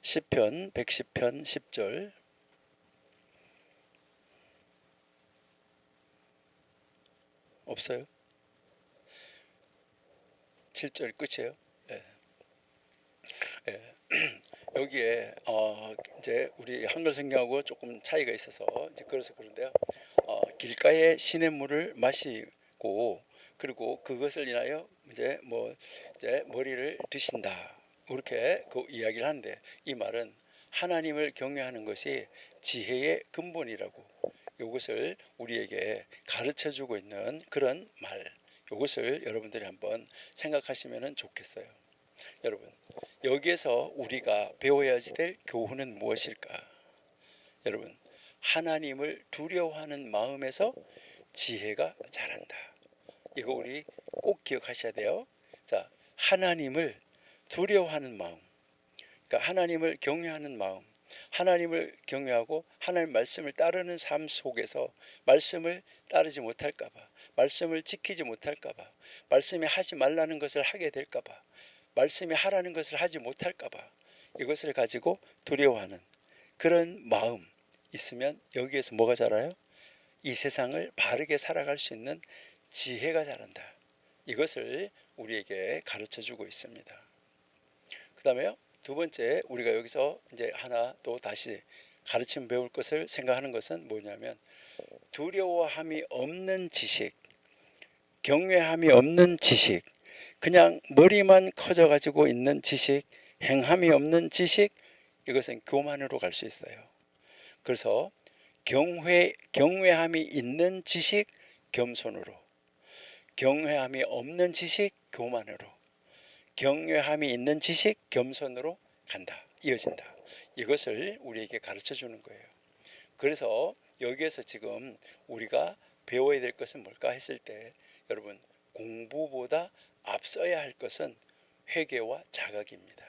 Speaker 1: 시편 110편 10절. 없어요? 7절 끝이에요. 예. 예. 여기에 이제 우리 한글 성경하고 조금 차이가 있어서 이제 그래서 그런데요. 길가에 시냇물을 마시고 그리고 그것을 인하여 이제 이제 머리를 드신다. 그렇게 그 이야기를 하는데, 이 말은 하나님을 경외하는 것이 지혜의 근본이라고, 이것을 우리에게 가르쳐 주고 있는 그런 말, 이것을 여러분들이 한번 생각하시면 좋겠어요. 여러분, 여기에서 우리가 배워야 될 교훈은 무엇일까? 여러분, 하나님을 두려워하는 마음에서 지혜가 자란다. 이거 우리 꼭 기억하셔야 돼요. 자, 하나님을 두려워하는 마음, 그러니까 하나님을 경외하는 마음, 하나님을 경외하고 하나님 말씀을 따르는 삶 속에서 말씀을 따르지 못할까봐, 말씀을 지키지 못할까봐, 말씀이 하지 말라는 것을 하게 될까봐, 말씀이 하라는 것을 하지 못할까봐, 이것을 가지고 두려워하는 그런 마음 있으면 여기에서 뭐가 자라요? 이 세상을 바르게 살아갈 수 있는 지혜가 자란다. 이것을 우리에게 가르쳐 주고 있습니다. 그 다음에요, 두 번째 우리가 여기서 이제 하나 또 다시 가르침 배울 것을 생각하는 것은 뭐냐면 두려워함이 없는 지식, 경외함이 없는 지식, 그냥 머리만 커져 가지고 있는 지식, 행함이 없는 지식, 이것은 교만으로 갈 수 있어요. 그래서 경외함이 있는 지식, 겸손으로, 경외함이 없는 지식, 교만으로, 경외함이 있는 지식, 겸손으로 간다, 이어진다. 이것을 우리에게 가르쳐 주는 거예요. 그래서 여기에서 지금 우리가 배워야 될 것은 뭘까 했을 때, 여러분, 공부보다 앞서야 할 것은 회개와 자각입니다.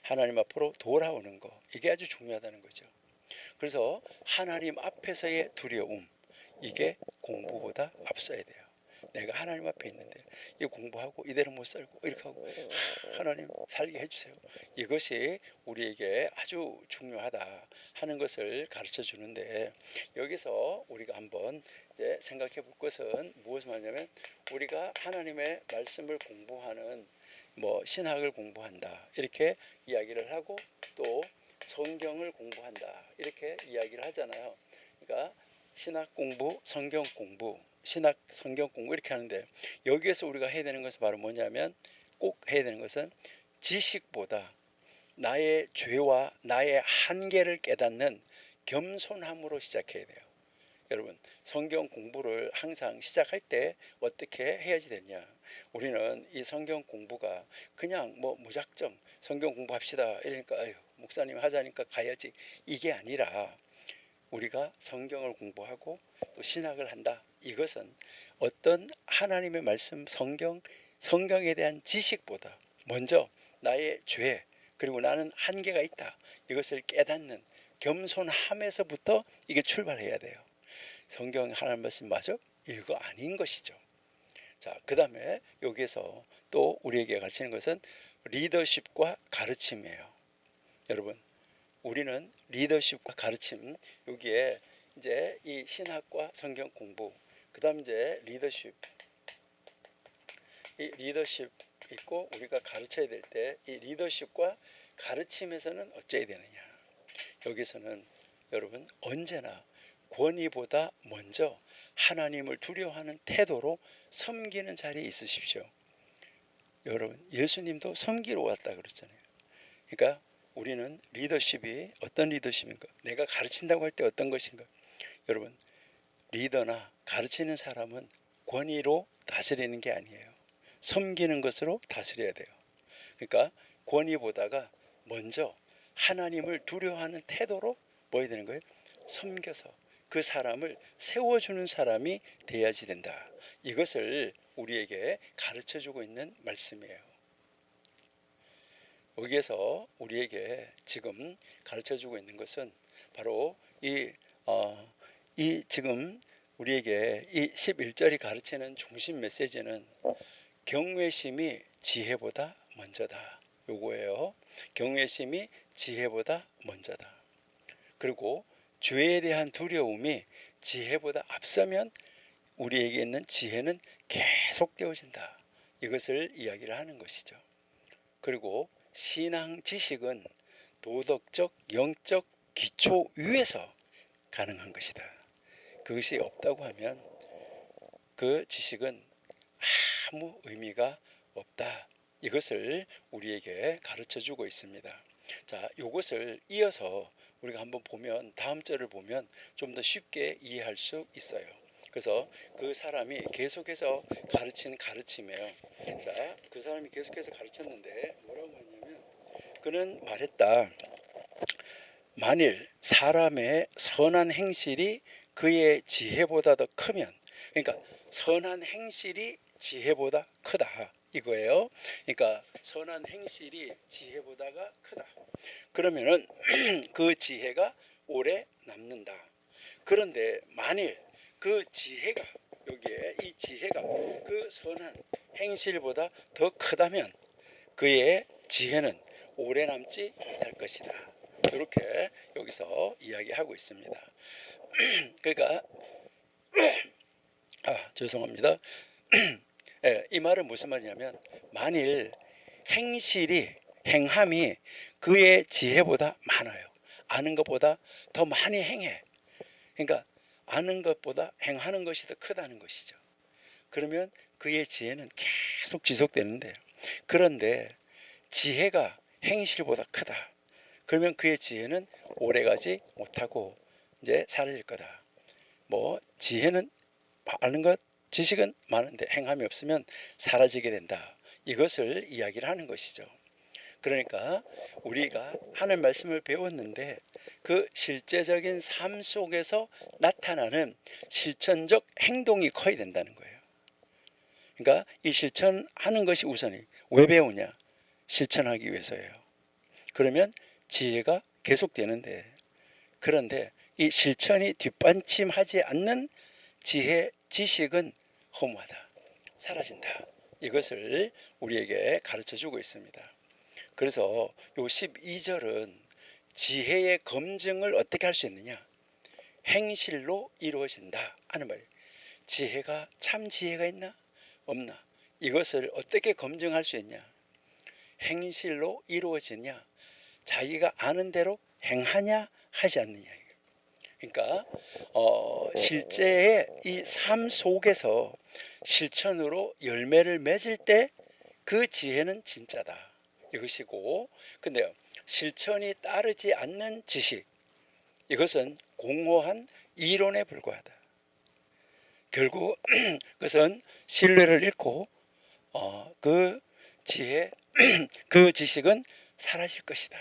Speaker 1: 하나님 앞으로 돌아오는 거, 이게 아주 중요하다는 거죠. 그래서 하나님 앞에서의 두려움, 이게 공부보다 앞서야 돼요. 내가 하나님 앞에 있는데 이 공부하고 이대로 못 살고 이렇게 하고, 하나님 살게 해주세요. 이것이 우리에게 아주 중요하다 하는 것을 가르쳐 주는데, 여기서 우리가 한번 이제 생각해 볼 것은 무엇을 말하냐면, 우리가 하나님의 말씀을 공부하는, 뭐 신학을 공부한다 이렇게 이야기를 하고, 또 성경을 공부한다 이렇게 이야기를 하잖아요. 그러니까 신학 공부, 성경 공부, 신학, 성경 공부 이렇게 하는데, 여기에서 우리가 해야 되는 것은 바로 뭐냐면, 꼭 해야 되는 것은 지식보다 나의 죄와 나의 한계를 깨닫는 겸손함으로 시작해야 돼요. 여러분, 성경 공부를 항상 시작할 때 어떻게 해야지 되냐, 우리는 이 성경 공부가 그냥 뭐 무작정 성경 공부합시다 이러니까 아유, 목사님 하자니까 가야지, 이게 아니라 우리가 성경을 공부하고 또 신학을 한다, 이것은 어떤 하나님의 말씀, 성경에 대한 지식보다 먼저 나의 죄, 그리고 나는 한계가 있다, 이것을 깨닫는 겸손함에서부터 이게 출발해야 돼요. 성경 하나님 말씀 맞아? 이거 아닌 것이죠. 자, 그 다음에 여기에서 또 우리에게 가르치는 것은 리더십과 가르침이에요. 여러분, 우리는 리더십과 가르침, 여기에 이제 이 신학과 성경 공부, 그 다음 이제 리더십, 이 리더십 있고, 우리가 가르쳐야 될 때 이 리더십과 가르침에서는 어째야 되느냐, 여기서는 여러분 언제나 권위보다 먼저 하나님을 두려워하는 태도로 섬기는 자리에 있으십시오. 여러분, 예수님도 섬기러 왔다 그랬잖아요. 그러니까 우리는 리더십이 어떤 리더십인가, 내가 가르친다고 할 때 어떤 것인가. 여러분, 리더나 가르치는 사람은 권위로 다스리는 게 아니에요. 섬기는 것으로 다스려야 돼요. 그러니까 권위보다가 먼저 하나님을 두려워하는 태도로 뭐 해야 되는 거예요? 섬겨서 그 사람을 세워주는 사람이 돼야지 된다. 이것을 우리에게 가르쳐주고 있는 말씀이에요. 여기에서 우리에게 지금 가르쳐주고 있는 것은 바로 이 지금 우리에게 이 11절이 가르치는 중심 메시지는 경외심이 지혜보다 먼저다, 요거예요. 경외심이 지혜보다 먼저다. 그리고 죄에 대한 두려움이 지혜보다 앞서면 우리에게 있는 지혜는 계속되어진다, 이것을 이야기를 하는 것이죠. 그리고 신앙 지식은 도덕적, 영적 기초 위에서 가능한 것이다. 그것이 없다고 하면 그 지식은 아무 의미가 없다, 이것을 우리에게 가르쳐주고 있습니다. 자, 이것을 이어서 우리가 한번 보면, 다음 절을 보면 좀 더 쉽게 이해할 수 있어요. 그래서 그 사람이 계속해서 가르친 가르침이에요. 자, 그 사람이 계속해서 가르쳤는데 뭐라고 했냐면, 그는 말했다. 만일 사람의 선한 행실이 그의 지혜보다 더 크면, 그러니까 선한 행실이 지혜보다 크다, 이거예요. 그러니까 선한 행실이 지혜보다가 크다. 그러면은 그 지혜가 오래 남는다. 그런데 만일 그 지혜가, 여기에 이 지혜가 그 선한 행실보다 더 크다면 그의 지혜는 오래 남지 못할 것이다, 이렇게 여기서 이야기하고 있습니다. 그러니까 죄송합니다. 이 말은 무슨 말이냐면, 만일 행실이 행함이 그의 지혜보다 많아요. 아는 것보다 더 많이 행해. 그러니까 아는 것보다 행하는 것이 더 크다는 것이죠. 그러면 그의 지혜는 계속 지속되는데, 그런데 지혜가 행실보다 크다. 그러면 그의 지혜는 오래가지 못하고 이제 사라질 거다. 뭐 지혜는 아는 것, 지식은 많은데 행함이 없으면 사라지게 된다. 이것을 이야기를 하는 것이죠. 그러니까 우리가 하는 말씀을 배웠는데 그 실제적인 삶 속에서 나타나는 실천적 행동이 커야 된다는 거예요. 그러니까 이 실천하는 것이 우선이. 왜 배우냐? 실천하기 위해서예요. 그러면 지혜가 계속되는데, 그런데 이 실천이 뒷받침하지 않는 지혜, 지식은 허무하다, 사라진다. 이것을 우리에게 가르쳐 주고 있습니다. 그래서 요 12절은 지혜의 검증을 어떻게 할 수 있느냐? 행실로 이루어진다 하는 말이에요. 지혜가 참 지혜가 있나? 없나? 이것을 어떻게 검증할 수 있냐? 행실로 이루어지냐? 자기가 아는 대로 행하냐 하지 않느냐. 그러니까 실제의 이 삶 속에서 실천으로 열매를 맺을 때 그 지혜는 진짜다 이것이고, 근데요, 실천이 따르지 않는 지식, 이것은 공허한 이론에 불과하다. 결국 그것은 신뢰를 잃고 그 지혜, 그 지식은 사라질 것이다.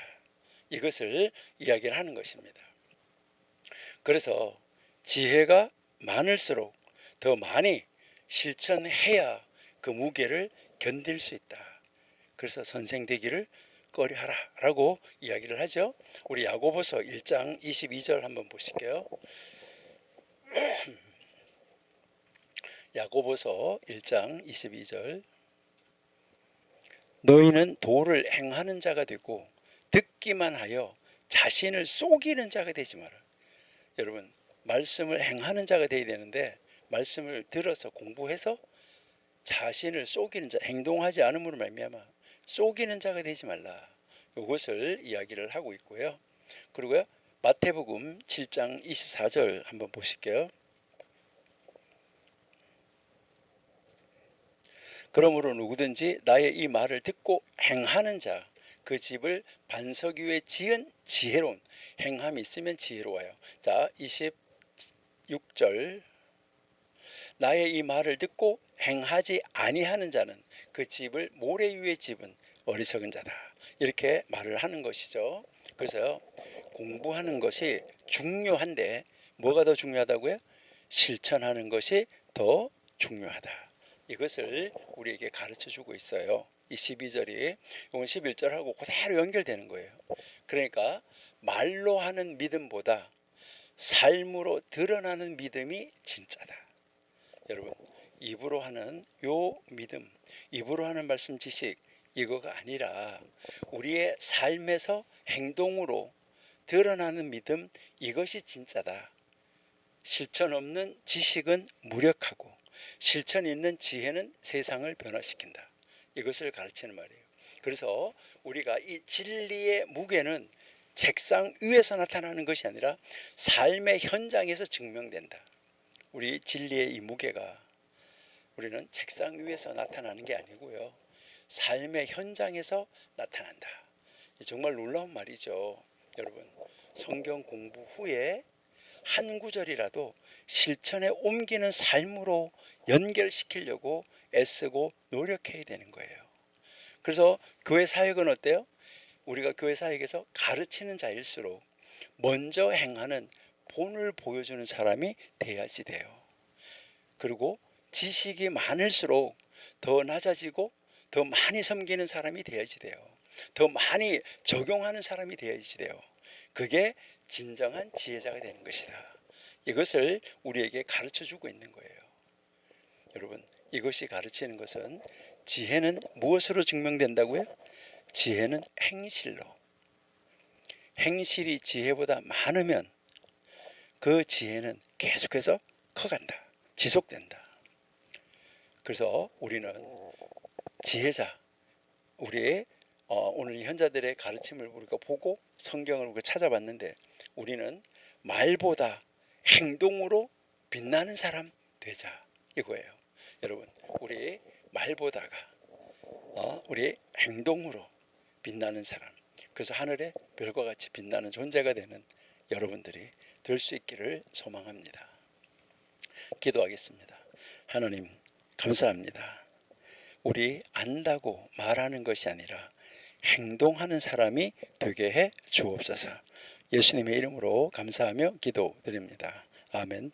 Speaker 1: 이것을 이야기를 하는 것입니다. 그래서 지혜가 많을수록 더 많이 실천해야 그 무게를 견딜 수 있다. 그래서 선생 되기를 꺼려하라 라고 이야기를 하죠. 우리 야고보서 1장 22절 한번 보실게요. 야고보서 1장 22절. 너희는 도를 행하는 자가 되고 듣기만 하여 자신을 속이는 자가 되지 마라. 여러분, 말씀을 행하는 자가 되어야 되는데 말씀을 들어서 공부해서 자신을 속이는 자, 행동하지 않음으로 말미암아 속이는 자가 되지 말라. 이것을 이야기를 하고 있고요. 그리고요, 마태복음 7장 24절 한번 보실게요. 그러므로 누구든지 나의 이 말을 듣고 행하는 자, 그 집을 반석 위에 지은 지혜로운, 행함이 있으면 지혜로워요. 자, 26절. 나의 이 말을 듣고 행하지 아니하는 자는 그 집을 모래 위에 집은 어리석은 자다. 이렇게 말을 하는 것이죠. 그래서 공부하는 것이 중요한데 뭐가 더 중요하다고요? 실천하는 것이 더 중요하다. 이것을 우리에게 가르쳐 주고 있어요. 이 12절이 이건 11절하고 그대로 연결되는 거예요. 그러니까 말로 하는 믿음보다 삶으로 드러나는 믿음이 진짜다. 여러분, 입으로 하는 요 믿음, 입으로 하는 말씀 지식, 이거가 아니라 우리의 삶에서 행동으로 드러나는 믿음, 이것이 진짜다. 실천 없는 지식은 무력하고 실천 있는 지혜는 세상을 변화시킨다. 이것을 가르치는 말이에요. 그래서 우리가 이 진리의 무게는 책상 위에서 나타나는 것이 아니라 삶의 현장에서 증명된다. 우리 진리의 이 무게가 우리는 책상 위에서 나타나는 게 아니고요, 삶의 현장에서 나타난다. 정말 놀라운 말이죠. 여러분, 성경 공부 후에 한 구절이라도 실천에 옮기는 삶으로 연결시키려고 애쓰고 노력해야 되는 거예요. 그래서 교회 사역은 어때요? 우리가 교회 사역에서 가르치는 자일수록 먼저 행하는 본을 보여주는 사람이 돼야지 돼요. 그리고 지식이 많을수록 더 낮아지고 더 많이 섬기는 사람이 돼야지 돼요. 더 많이 적용하는 사람이 돼야지 돼요. 그게 진정한 지혜자가 되는 것이다. 이것을 우리에게 가르쳐 주고 있는 거예요. 여러분, 이것이 가르치는 것은 지혜는 무엇으로 증명된다고요? 지혜는 행실로. 행실이 지혜보다 많으면 그 지혜는 계속해서 커간다. 지속된다. 그래서 우리는 지혜자, 우리의 오늘 이 현자들의 가르침을 우리가 보고 성경을 우리가 찾아봤는데 우리는 말보다 행동으로 빛나는 사람 되자 이거예요. 여러분 우리 말보다가 우리 행동으로 빛나는 사람, 그래서 하늘의 별과 같이 빛나는 존재가 되는 여러분들이 될 수 있기를 소망합니다. 기도하겠습니다. 하나님 감사합니다. 우리 안다고 말하는 것이 아니라 행동하는 사람이 되게 해 주옵소서. 예수님의 이름으로 감사하며 기도드립니다. 아멘.